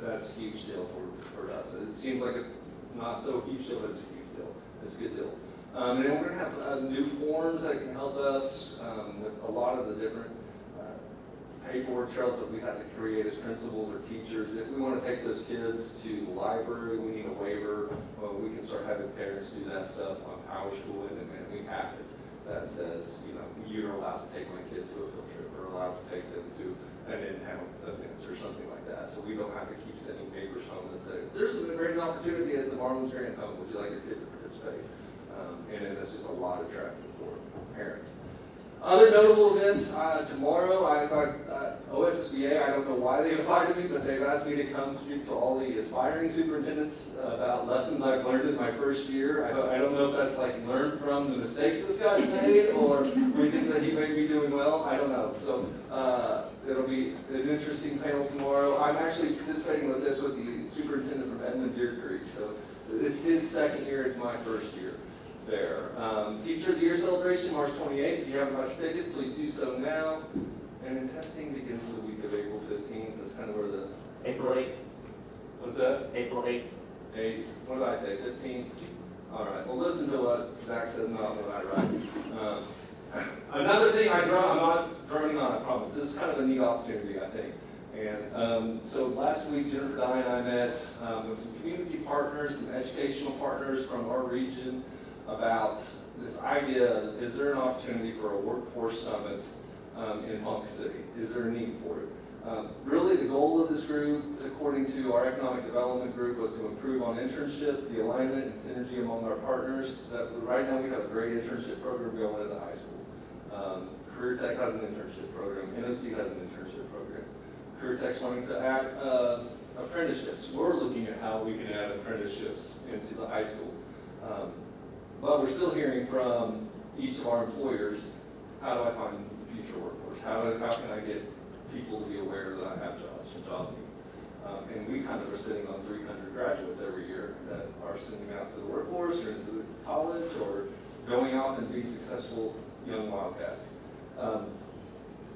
[SPEAKER 12] that's a huge deal for us. It seems like a not so huge deal, but it's a huge deal. It's a good deal. And then we're going to have new forms that can help us with a lot of the different paperwork trails that we have to create as principals or teachers. If we want to take those kids to the library, we need a waiver. Well, we can start having parents do that stuff on Power School, and we have it that says, you know, you're allowed to take my kid to a field trip or allowed to take them to an in-town event or something like that. So we don't have to keep sending papers home and say, there's a great opportunity at the Marlins Grand Home. Would you like your kid to participate? And then that's just a lot of traffic for parents. Other notable events, tomorrow, I thought OSSBA, I don't know why they invited me, but they've asked me to come speak to all the aspiring superintendents about lessons I've learned in my first year. I don't know if that's like learn from the mistakes this guy's made, or we think that he may be doing well. I don't know. So it'll be an interesting panel tomorrow. I'm actually participating with this with the superintendent from Edmond Deer Creek. So it's his second year, it's my first year there. Teacher of the Year celebration, March 28th. If you haven't bought your tickets, please do so now. And then testing begins the week of April 15th. That's kind of where the...
[SPEAKER 9] April 8th.
[SPEAKER 12] What's that?
[SPEAKER 9] April 8th.
[SPEAKER 12] 8th. What did I say? 15th? All right. Well, listen to what Zach says, not what I write. Another thing I'm not droning on, I promise. This is kind of a neat opportunity, I think. And so last week, Jennifer Dye and I met with some community partners, some educational partners from our region about this idea, is there an opportunity for a workforce summit in Ponca City? Is there a need for it? Really the goal of this group, according to our economic development group, was to improve on internships, the alignment and synergy among our partners. Right now we have a great internship program going at the high school. Career Tech has an internship program. NOC has an internship program. Career Tech's wanting to add apprenticeships. We're looking at how we can add apprenticeships into the high school. But we're still hearing from each of our employers, how do I find future workforce? How can I get people to be aware that I have jobs and job needs? And we kind of are sitting on 300 graduates every year that are sending out to the workforce or into the college or going out and being successful young wildcats.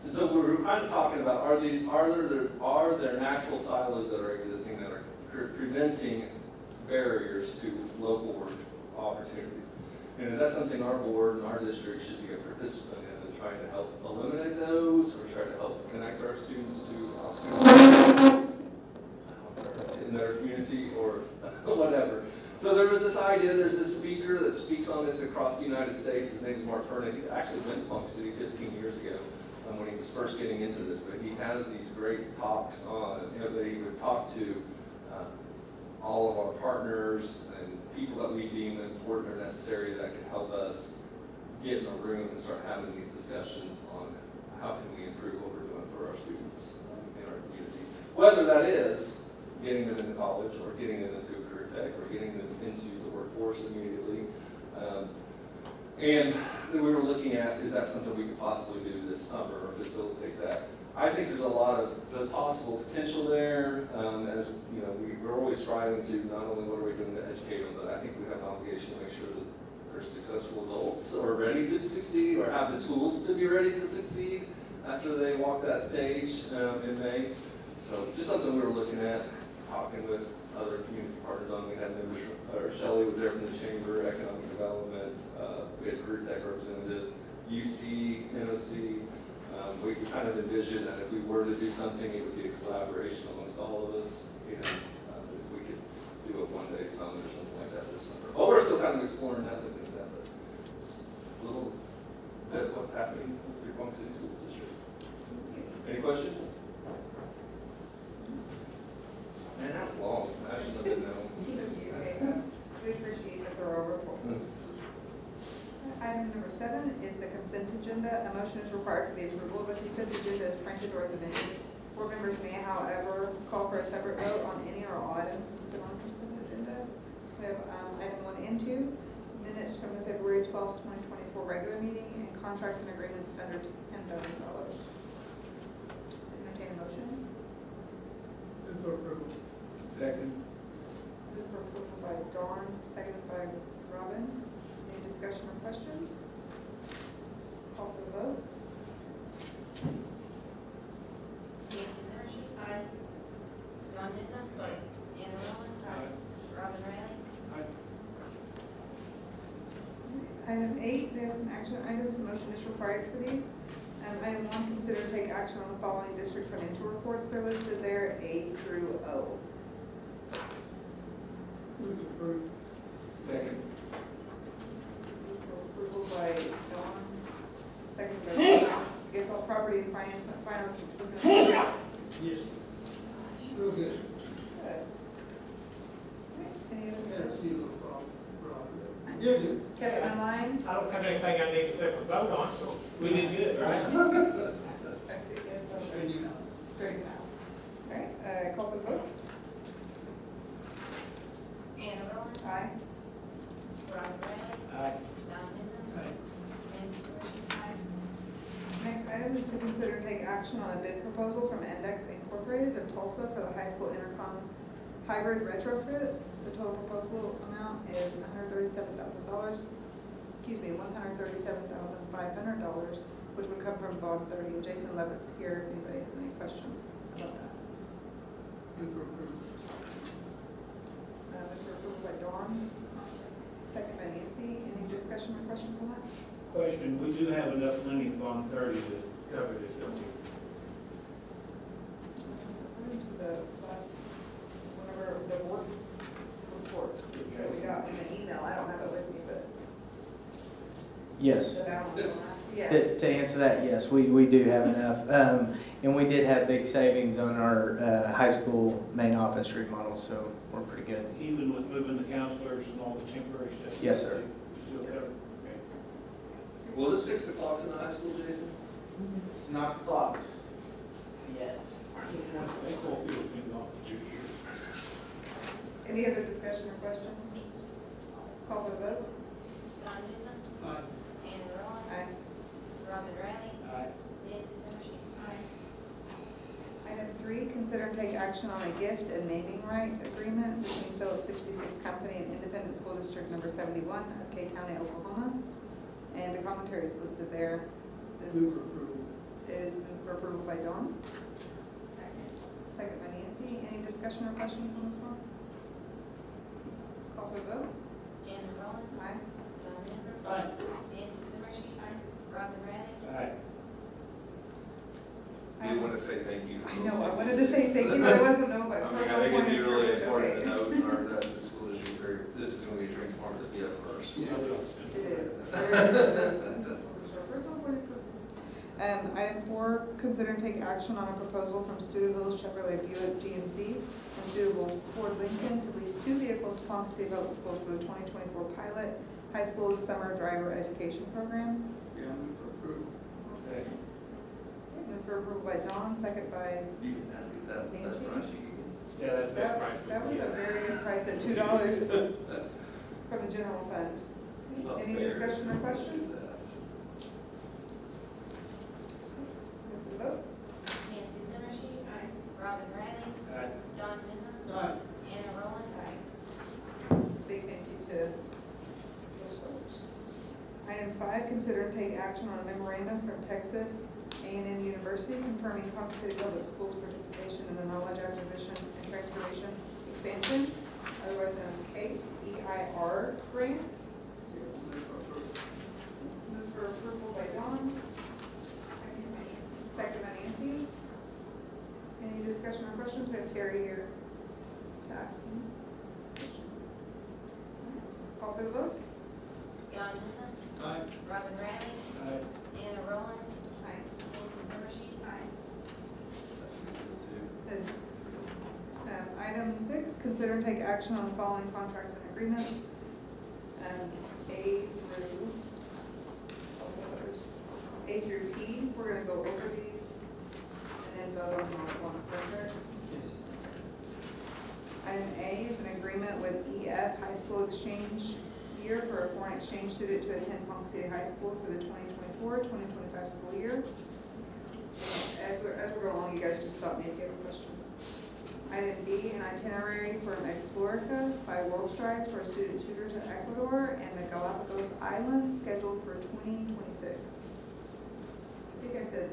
[SPEAKER 12] So we're kind of talking about, are there natural silos that are existing that are preventing barriers to local work opportunities? And is that something our board and our district should be a participant in trying to help eliminate those or try to help connect our students to opportunities in their community or whatever? So there was this idea, there's this speaker that speaks on this across the United States. His name is Mark Pernick. He's actually been to Ponca City 15 years ago when he was first getting into this, but he has these great talks on, that he would talk to all of our partners and people that we deem important or necessary that can help us get in a room and start having these discussions on how can we improve what we're doing for our students in our community. Whether that is getting them into college or getting them into a career tech or getting them into the workforce immediately. And we were looking at, is that something we could possibly do this summer or facilitate that? I think there's a lot of possible potential there. As you know, we're always striving to not only what are we doing to educate them, but I think we have an obligation to make sure that they're successful adults or ready to succeed or have the tools to be ready to succeed after they walk that stage in May. So just something we were looking at, talking with other community partners on. We had members, Shelley was there from the Chamber, Economic Development, we had Career Tech representatives, UC, NOC. We kind of envisioned that if we were to do something, it would be a collaboration amongst all of us, and if we could do it one day summit or something like that this summer. Well, we're still kind of exploring that, looking at that, but just a little bit of what's happening through Ponca City let them know.
[SPEAKER 1] We appreciate the thorough reports. Item number 7 is the consent agenda. A motion is required for the approval of the consent agenda as printed or as amended. Board members may, however, call for a separate vote on any or all items listed on the consent agenda. We have item 1 and 2, minutes from the February 12th, 2024 regular meeting, and contracts and agreements under $10,000. Entertain a motion.
[SPEAKER 15] Move for approval. Second.
[SPEAKER 1] Move for approval by Dawn, seconded by Robin. Any discussion or questions? Call for the vote.
[SPEAKER 4] Nancy Zimmerstein. Aye. John Newsom. Aye. Anna Roland.
[SPEAKER 15] Aye.
[SPEAKER 4] Robin Riley.
[SPEAKER 1] Item 8, we have some action items. A motion is required for these. Item 1, consider to take action on the following district financial reports. They're listed there, A through O.
[SPEAKER 15] Move to approve. Second.
[SPEAKER 1] Approval by Dawn, second by John. Guess all property and finance.
[SPEAKER 15] Yes. Real good.
[SPEAKER 1] Any other
[SPEAKER 15] That's
[SPEAKER 1] discussion?
[SPEAKER 15] you, Rob. You're good.
[SPEAKER 1] Kept it in line?
[SPEAKER 13] I don't have anything I need to separate vote on, so we did good, right?
[SPEAKER 1] Straighten out. All right, call for the vote.
[SPEAKER 4] Anna Roland.
[SPEAKER 1] Aye.
[SPEAKER 4] Robin Riley.
[SPEAKER 13] Aye.
[SPEAKER 4] John Newsom.
[SPEAKER 15] Aye.
[SPEAKER 4] Nancy Zimmerstein. Aye.
[SPEAKER 1] Next item is to consider and take action on a bid proposal from Index Incorporated of Tulsa for the high school intercom hybrid retrofit. The total proposal amount is $137,000, $137,500, which would come from Bond 30. And Jason Levitt's here if anybody has any questions about that.
[SPEAKER 15] Move for approval.
[SPEAKER 1] Mr. Approval by Dawn, second by Nancy. Any discussion or questions on that?
[SPEAKER 13] Question, we do have enough money in bond 30 to cover this, don't we?
[SPEAKER 1] According to the last, whenever the board report that we got in the email, I don't have it with me, but
[SPEAKER 3] Yes.
[SPEAKER 1] the balance on that. Yes.
[SPEAKER 3] To answer that, yes, we do have enough. And we did have big savings on our high school main office remodel, so we're pretty good.
[SPEAKER 13] Even with moving the counselors and all the temporary stuff?
[SPEAKER 3] Yes, sir.
[SPEAKER 13] we Still covered? Okay.
[SPEAKER 12] Will this fix the clocks in the high school, Jason?
[SPEAKER 3] It's not the clocks yet.
[SPEAKER 13] They call people been gone for 2 years.
[SPEAKER 1] Any other discussion or questions? Call for the vote.
[SPEAKER 4] John Newsom.
[SPEAKER 15] Aye.
[SPEAKER 4] Anna Roland.
[SPEAKER 1] Aye.
[SPEAKER 4] Robin Riley.
[SPEAKER 13] Aye.
[SPEAKER 4] Nancy Zimmerstein. Aye.
[SPEAKER 1] Item 3, consider and take action on a gift and naming rights agreement between Phillips 66 Company and Independent School District Number 71 of Kay County, Oklahoma. And the commentary is listed there. This
[SPEAKER 15] Move for approval.
[SPEAKER 1] is moved for approval by Dawn,
[SPEAKER 4] Second.
[SPEAKER 1] second by Nancy. Any discussion or questions on this one? Call for the vote.
[SPEAKER 4] Anna Roland.
[SPEAKER 1] Aye.
[SPEAKER 4] John Newsom.
[SPEAKER 15] Aye.
[SPEAKER 4] Nancy Zimmerstein. Aye. Robin Riley.
[SPEAKER 13] Aye.
[SPEAKER 12] I do want to say thank you.
[SPEAKER 1] I know, I wanted to say thank you, but I wasn't know, but
[SPEAKER 12] I mean, I
[SPEAKER 1] personal
[SPEAKER 12] think
[SPEAKER 1] point
[SPEAKER 12] it'd be
[SPEAKER 1] of
[SPEAKER 12] really
[SPEAKER 1] privilege,
[SPEAKER 12] important to
[SPEAKER 1] okay.
[SPEAKER 12] note or that the school district, this is going to be transformative, be up first.
[SPEAKER 1] It is. Just wasn't sure. Personal point of privilege. Item 4, consider and take action on a proposal from Steubenville Chevrolet Buick GMC and Steubenville Ford Lincoln to lease 2 vehicles to Ponca City Public Schools for the 2024 pilot high school summer driver education program.
[SPEAKER 15] Yeah, move for approval.
[SPEAKER 13] Second.
[SPEAKER 1] Moved for approval by Dawn, second by,
[SPEAKER 12] You can ask if that's the best price you can
[SPEAKER 13] Yeah, that's the best price.
[SPEAKER 1] that was a very good price at $2
[SPEAKER 12] get.
[SPEAKER 1] from the general fund.
[SPEAKER 12] It's not
[SPEAKER 1] Any
[SPEAKER 12] fair.
[SPEAKER 1] discussion or questions? Move for the vote.
[SPEAKER 4] Nancy Zimmerstein. Aye. Robin Riley.
[SPEAKER 13] Aye.
[SPEAKER 4] John Newsom.
[SPEAKER 15] Aye.
[SPEAKER 4] Anna Roland.
[SPEAKER 1] Aye. Big thank you to those folks. Item 5, consider and take action on a memorandum from Texas A&M University confirming Ponca City Public Schools participation in the Knowledge Acquisition and Transformation Expansion, otherwise known as CATE, EIR grant. Move for approval by Dawn, second by Nancy. Any discussion or questions? We have Terry here to ask him. Call for the vote.
[SPEAKER 4] John Newsom.
[SPEAKER 15] Aye.
[SPEAKER 4] Robin Riley.
[SPEAKER 13] Aye.
[SPEAKER 4] Anna Roland.
[SPEAKER 1] Aye.
[SPEAKER 4] Nancy Zimmerstein. Aye.
[SPEAKER 1] Item 6, consider and take action on the following contracts and agreements. A through, what's others? A through P, we're gonna go over these and then vote on them all at once, is that correct? Item A is an agreement with EF High School Exchange Year for a foreign exchange student to attend Ponca City High School for the 2024-2025 school year. As we're going along, you guys just stop me if you have a question. Item B, an itinerary from Explorica by World Strides for a student tutor to Ecuador and the Galapagos Islands scheduled for 2026. I think I said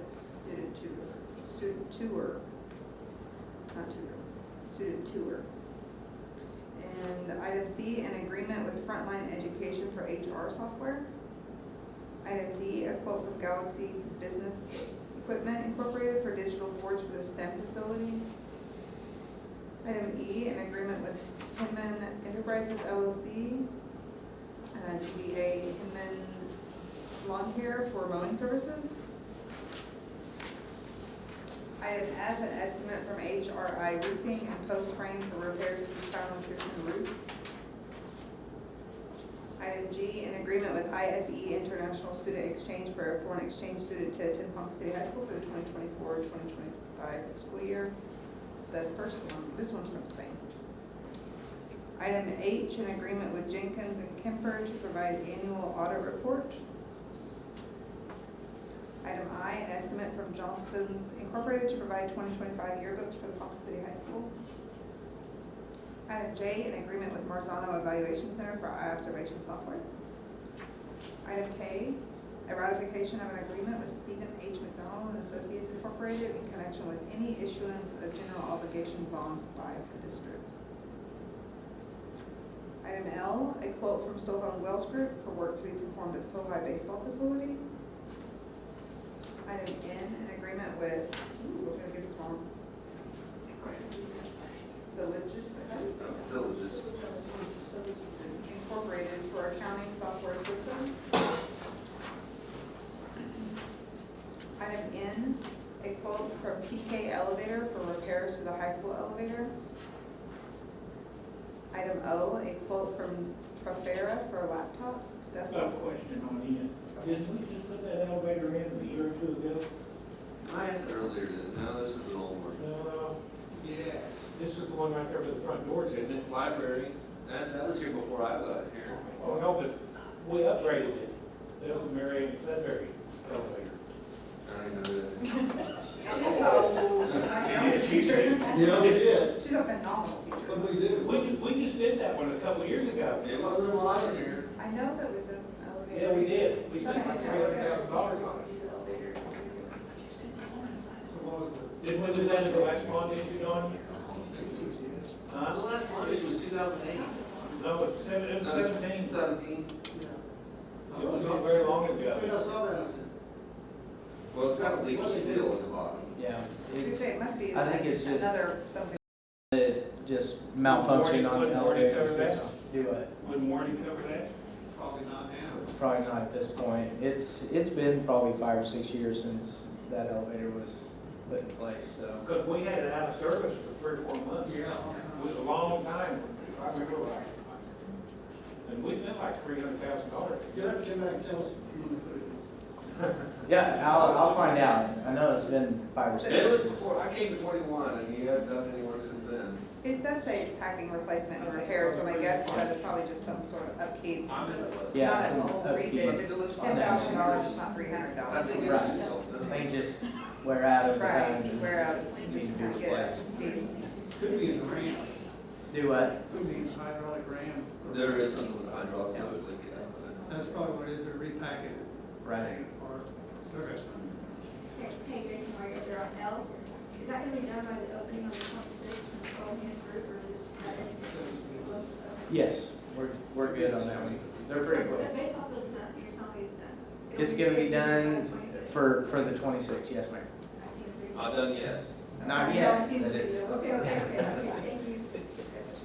[SPEAKER 1] student tour, not tutor, student tour. And item C, an agreement with Frontline Education for HR software. Item D, a quote from Galaxy Business Equipment Incorporated for digital boards for the STEM facility. Item E, an agreement with Hinman Enterprises LLC, DBA Hinman Lawn Care for mowing services. Item F, an estimate from HRI Roofing and Post Frame for repairs to child nutrition roof. Item G, an agreement with ISE International Student Exchange for a foreign exchange student to attend Ponca City High School for the 2024-2025 school year. The first one, this one's from Spain. Item H, an agreement with Jenkins and Kemper to provide annual audit report. Item I, an estimate from Johnston's Incorporated to provide 2025 yearbooks for the Ponca City High School. Item J, an agreement with Marzano Evaluation Center for eye observation software. Item K, a ratification of an agreement with Stephen H. McDonald and Associates Incorporated in connection with any issuance of general obligation bonds by the district. Item L, a quote from Stovall and Wells Group for work to be performed at the Povey baseball facility. Item N, an agreement with, we're gonna get this wrong. Sylogist Incorporated for accounting software system. Item N, a quote from TK Elevator for repairs to the high school elevator. Item O, a quote from Trafera for laptops.
[SPEAKER 13] That's a question on Ian. Didn't we just put that elevator in a year or two ago?
[SPEAKER 12] I asked earlier, no, this is an old one.
[SPEAKER 13] No, yes. This is the one right there by the front doors, isn't it?
[SPEAKER 12] Library, that was here before I got here.
[SPEAKER 13] Oh, no, but we upgraded it. That was Mary Ann Sudbury elevator.
[SPEAKER 12] I don't know that.
[SPEAKER 15] Yeah, we did.
[SPEAKER 1] She's a phenomenal teacher.
[SPEAKER 15] What do we do?
[SPEAKER 13] We just did that one a couple of years ago.
[SPEAKER 12] It wasn't while I was here.
[SPEAKER 1] I know that we've done some elevators.
[SPEAKER 13] Yeah, we did. We spent like $300,000 on it. Didn't we do that in the last bond issue, Don?
[SPEAKER 12] The last one was 2008.
[SPEAKER 13] No, it was 17.
[SPEAKER 12] 17.
[SPEAKER 13] It was not very long ago.
[SPEAKER 15] I saw that.
[SPEAKER 12] Well, it's got a leaky seal at the bottom.
[SPEAKER 3] Yeah.
[SPEAKER 1] I was gonna say, it must be
[SPEAKER 3] I think it's just
[SPEAKER 1] another something.
[SPEAKER 3] it just malfunctioning on the
[SPEAKER 13] Wouldn't warranty
[SPEAKER 3] elevator
[SPEAKER 13] cover that?
[SPEAKER 3] system. Do what?
[SPEAKER 13] Wouldn't warranty cover that?
[SPEAKER 15] Probably not now.
[SPEAKER 3] Probably not at this point. It's been probably 5 or 6 years since that elevator was put in place, so.
[SPEAKER 13] Because we had it out of service for 3 or 4 months.
[SPEAKER 15] Yeah.
[SPEAKER 13] It was a long time, if I remember right. And we spent like $300,000.
[SPEAKER 15] You'll have to come back and tell us.
[SPEAKER 3] Yeah, I'll find out. I know it's been 5 or 6
[SPEAKER 12] It was
[SPEAKER 3] years.
[SPEAKER 12] before, I came to 21 and you haven't done any work since then.
[SPEAKER 1] It does say it's packing replacement and repair, so my guess is that it's probably just some sort of upkeep.
[SPEAKER 3] Yeah,
[SPEAKER 1] Not
[SPEAKER 3] some
[SPEAKER 1] a whole
[SPEAKER 3] upkeep.
[SPEAKER 1] refit, if it's $10,000, it's not
[SPEAKER 12] I
[SPEAKER 1] $300.
[SPEAKER 12] think
[SPEAKER 3] Right.
[SPEAKER 12] it's
[SPEAKER 3] They just wear out over time.
[SPEAKER 1] Right,
[SPEAKER 3] and
[SPEAKER 1] wear out,
[SPEAKER 3] need
[SPEAKER 1] just
[SPEAKER 3] to
[SPEAKER 1] kind
[SPEAKER 3] be
[SPEAKER 1] of get it up
[SPEAKER 3] replaced.
[SPEAKER 1] to speed.
[SPEAKER 15] Could be in the ram.
[SPEAKER 3] Do what?
[SPEAKER 15] Could be in the hydraulic ram.
[SPEAKER 12] There is something with the hydraulic fluid that get out of it.
[SPEAKER 15] That's probably what it is, they're repacking it.
[SPEAKER 3] Right.
[SPEAKER 15] Or service.
[SPEAKER 14] Hey, Jason, while you're there on L, is that gonna be done by the opening on the 26th and installed in group, or is it?
[SPEAKER 3] Yes, we're good on that one. They're pretty
[SPEAKER 14] So,
[SPEAKER 3] quick.
[SPEAKER 14] the baseball field's done, you're telling me it's done?
[SPEAKER 3] It's gonna be done for the 26th, yes, ma'am.
[SPEAKER 14] I see the video.
[SPEAKER 12] Done yes.
[SPEAKER 3] Not
[SPEAKER 14] Oh, I
[SPEAKER 3] yet,
[SPEAKER 14] see the
[SPEAKER 3] but it's.
[SPEAKER 14] video. Okay, thank you.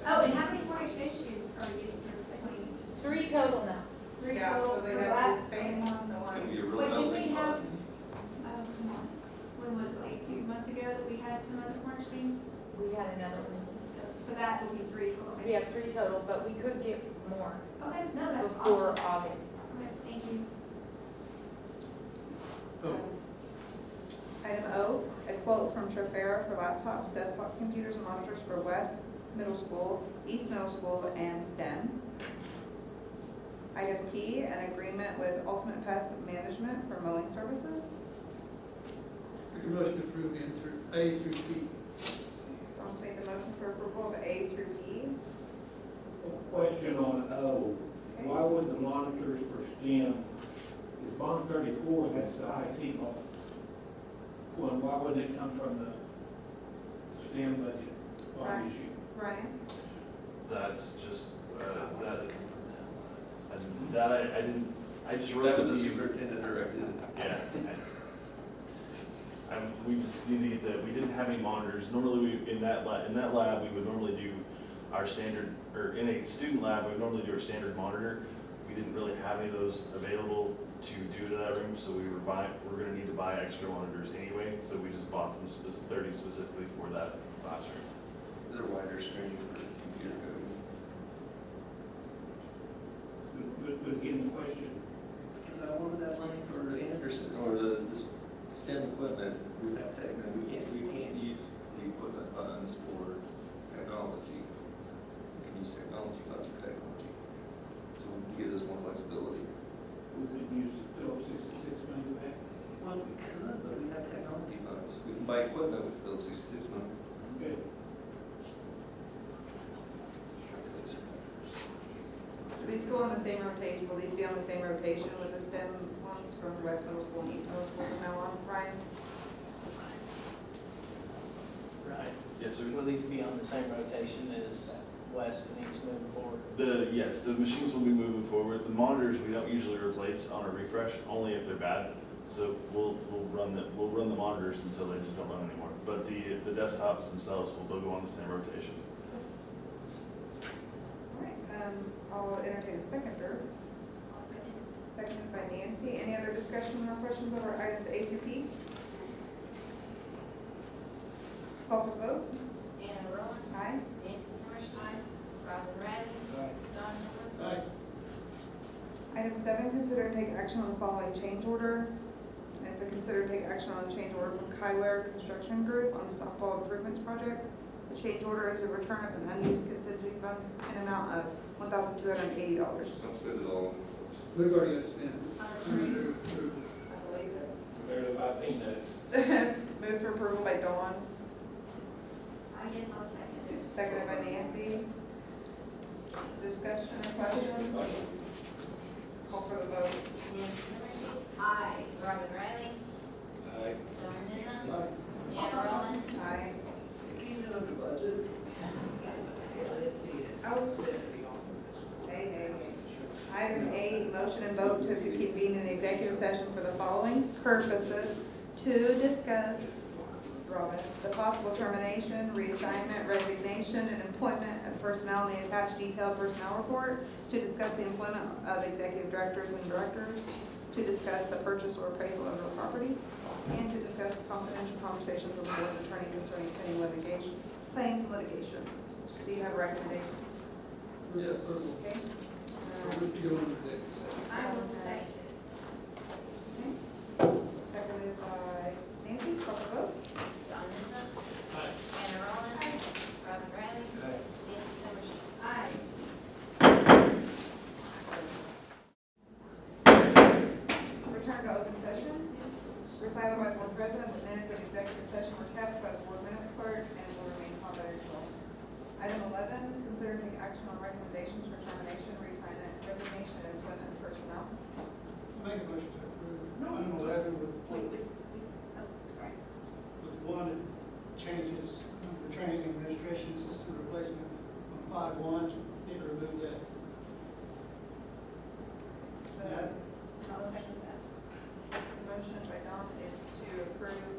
[SPEAKER 14] Oh, and how many foreign exchange students are you getting for 20?
[SPEAKER 7] 3 total now.
[SPEAKER 14] 3
[SPEAKER 1] Yeah,
[SPEAKER 14] total
[SPEAKER 1] so
[SPEAKER 14] for
[SPEAKER 1] they
[SPEAKER 14] the
[SPEAKER 1] have
[SPEAKER 14] last
[SPEAKER 1] the Spain one, the
[SPEAKER 12] It's
[SPEAKER 1] one.
[SPEAKER 12] gonna be a real
[SPEAKER 14] Wait, did we
[SPEAKER 12] melting
[SPEAKER 14] have,
[SPEAKER 12] pot.
[SPEAKER 14] oh, come on, when was it, like a few months ago that we had some other foreign exchange?
[SPEAKER 10] We had another one.
[SPEAKER 14] So that will be 3 total.
[SPEAKER 10] We have 3 total, but we could get more
[SPEAKER 14] Okay, no, that's
[SPEAKER 10] before
[SPEAKER 14] awesome.
[SPEAKER 10] August.
[SPEAKER 14] Okay, thank you.
[SPEAKER 1] Item O, a quote from Trafera for laptops, desktop computers, and monitors for West Middle School, East Middle School, and STEM. Item P, an agreement with Ultimate Pest Management for mowing services.
[SPEAKER 15] Make a motion to approve A through P.
[SPEAKER 1] Ron's made the motion for approval of A through P.
[SPEAKER 13] Question on O, why would the monitors for STEM, if bond 34, that's the IT bond, well, why wouldn't it come from the STEM budget
[SPEAKER 1] Right.
[SPEAKER 13] bond issue?
[SPEAKER 1] Ryan?
[SPEAKER 16] That's just, I didn't, I just wrote.
[SPEAKER 12] That was the superintendent directed.
[SPEAKER 16] Yeah. We just needed that, we didn't have any monitors. Normally, in that lab, we would normally do our standard, or in a student lab, we would normally do our standard monitor. We didn't really have any of those available to do to that room, so we're gonna need to buy extra monitors anyway, so we just bought them 30 specifically for that classroom.
[SPEAKER 12] They're wider screen for computer coding.
[SPEAKER 13] But again, the question,
[SPEAKER 12] Because I wanted that money for Anderson, or the STEM equipment. We have we can't use the equipment funds for technology. We can use technology funds for technology. So it gives us more flexibility.
[SPEAKER 13] we could use the Phillips 66 money for that?
[SPEAKER 12] Well, we could, but we have technology funds. We can buy equipment with Phillips 66 money.
[SPEAKER 13] Okay.
[SPEAKER 1] Do these go on the same rotation? Will these be on the same rotation with the STEM ones from West Middle School and East Middle School from now on, Ryan?
[SPEAKER 3] Right.
[SPEAKER 16] Yes, sir.
[SPEAKER 3] Will these be on the same rotation as West and East moving forward?
[SPEAKER 16] Yes, the machines will be moving forward. The monitors we don't usually replace on a refresh, only if they're bad. So we'll run the monitors until they just don't run anymore. But the desktops themselves will go on the same rotation.
[SPEAKER 1] All right, I'll entertain a seconder. Seconded by Nancy. Any other discussion or questions over items A through P? Call for the vote.
[SPEAKER 4] Anna Roland.
[SPEAKER 1] Aye.
[SPEAKER 4] Nancy Zimmerstein. Robin Riley. Don Miller.
[SPEAKER 15] Aye.
[SPEAKER 1] Item 7, consider and take action on the following change order. And it's a consider and take action on a change order from Kyler Construction Group on the softball improvements project. The change order is a return of an unused contingency fund in amount of $1,280.
[SPEAKER 12] I'll spend it all.
[SPEAKER 15] We've already got to spend. Senator,
[SPEAKER 1] I believe it.
[SPEAKER 13] Barely about peanuts.
[SPEAKER 1] Move for approval by Dawn,
[SPEAKER 14] I guess I'll second it.
[SPEAKER 1] seconded by Nancy. Discussion or question? Call for the vote.
[SPEAKER 4] Nancy Zimmerstein.
[SPEAKER 14] Aye.
[SPEAKER 4] Robin Riley.
[SPEAKER 13] Aye.
[SPEAKER 4] Don Nizza.
[SPEAKER 15] Aye.
[SPEAKER 4] Anna Roland.
[SPEAKER 1] Aye. Hey. Item 8, motion and vote to convene an executive session for the following purposes: to discuss, Robin, the possible termination, reassignment, resignation, and employment of personnel in the attached detailed personnel report, to discuss the employment of executive directors and directors, to discuss the purchase or appraisal of real property, and to discuss confidential conversations with the board's attorney concerning pending litigation, claims and litigation. Do you have a recommendation?
[SPEAKER 15] Yes.
[SPEAKER 1] Okay.
[SPEAKER 15] Move to go into executive session.
[SPEAKER 14] I will second.
[SPEAKER 1] Seconded by Nancy, call the vote.
[SPEAKER 4] Don Nizza.
[SPEAKER 13] Aye.
[SPEAKER 4] Anna Roland. Robin Riley.
[SPEAKER 13] Aye.
[SPEAKER 4] Nancy Zimmerstein.
[SPEAKER 14] Aye.
[SPEAKER 1] Return to open session. Recital by board president, the minutes of executive session were kept by the board minutes clerk and will remain on by yourself. Item 11, consider and take action on recommendations for termination, reassignment, resignation, and employment of personnel.
[SPEAKER 15] Make a motion to approve. Item 11 with
[SPEAKER 14] Sorry.
[SPEAKER 15] one changes, the training administration system replacement on 5-1, need to remove that.
[SPEAKER 14] I'll second that.
[SPEAKER 1] The motion by Don is to approve,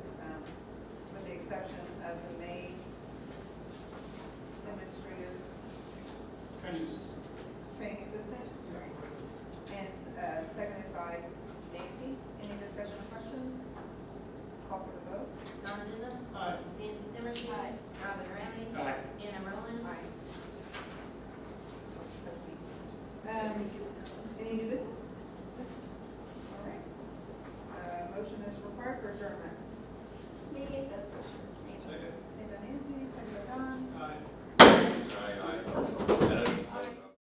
[SPEAKER 1] with the exception of the May administrative
[SPEAKER 15] Training system.
[SPEAKER 1] training assistant.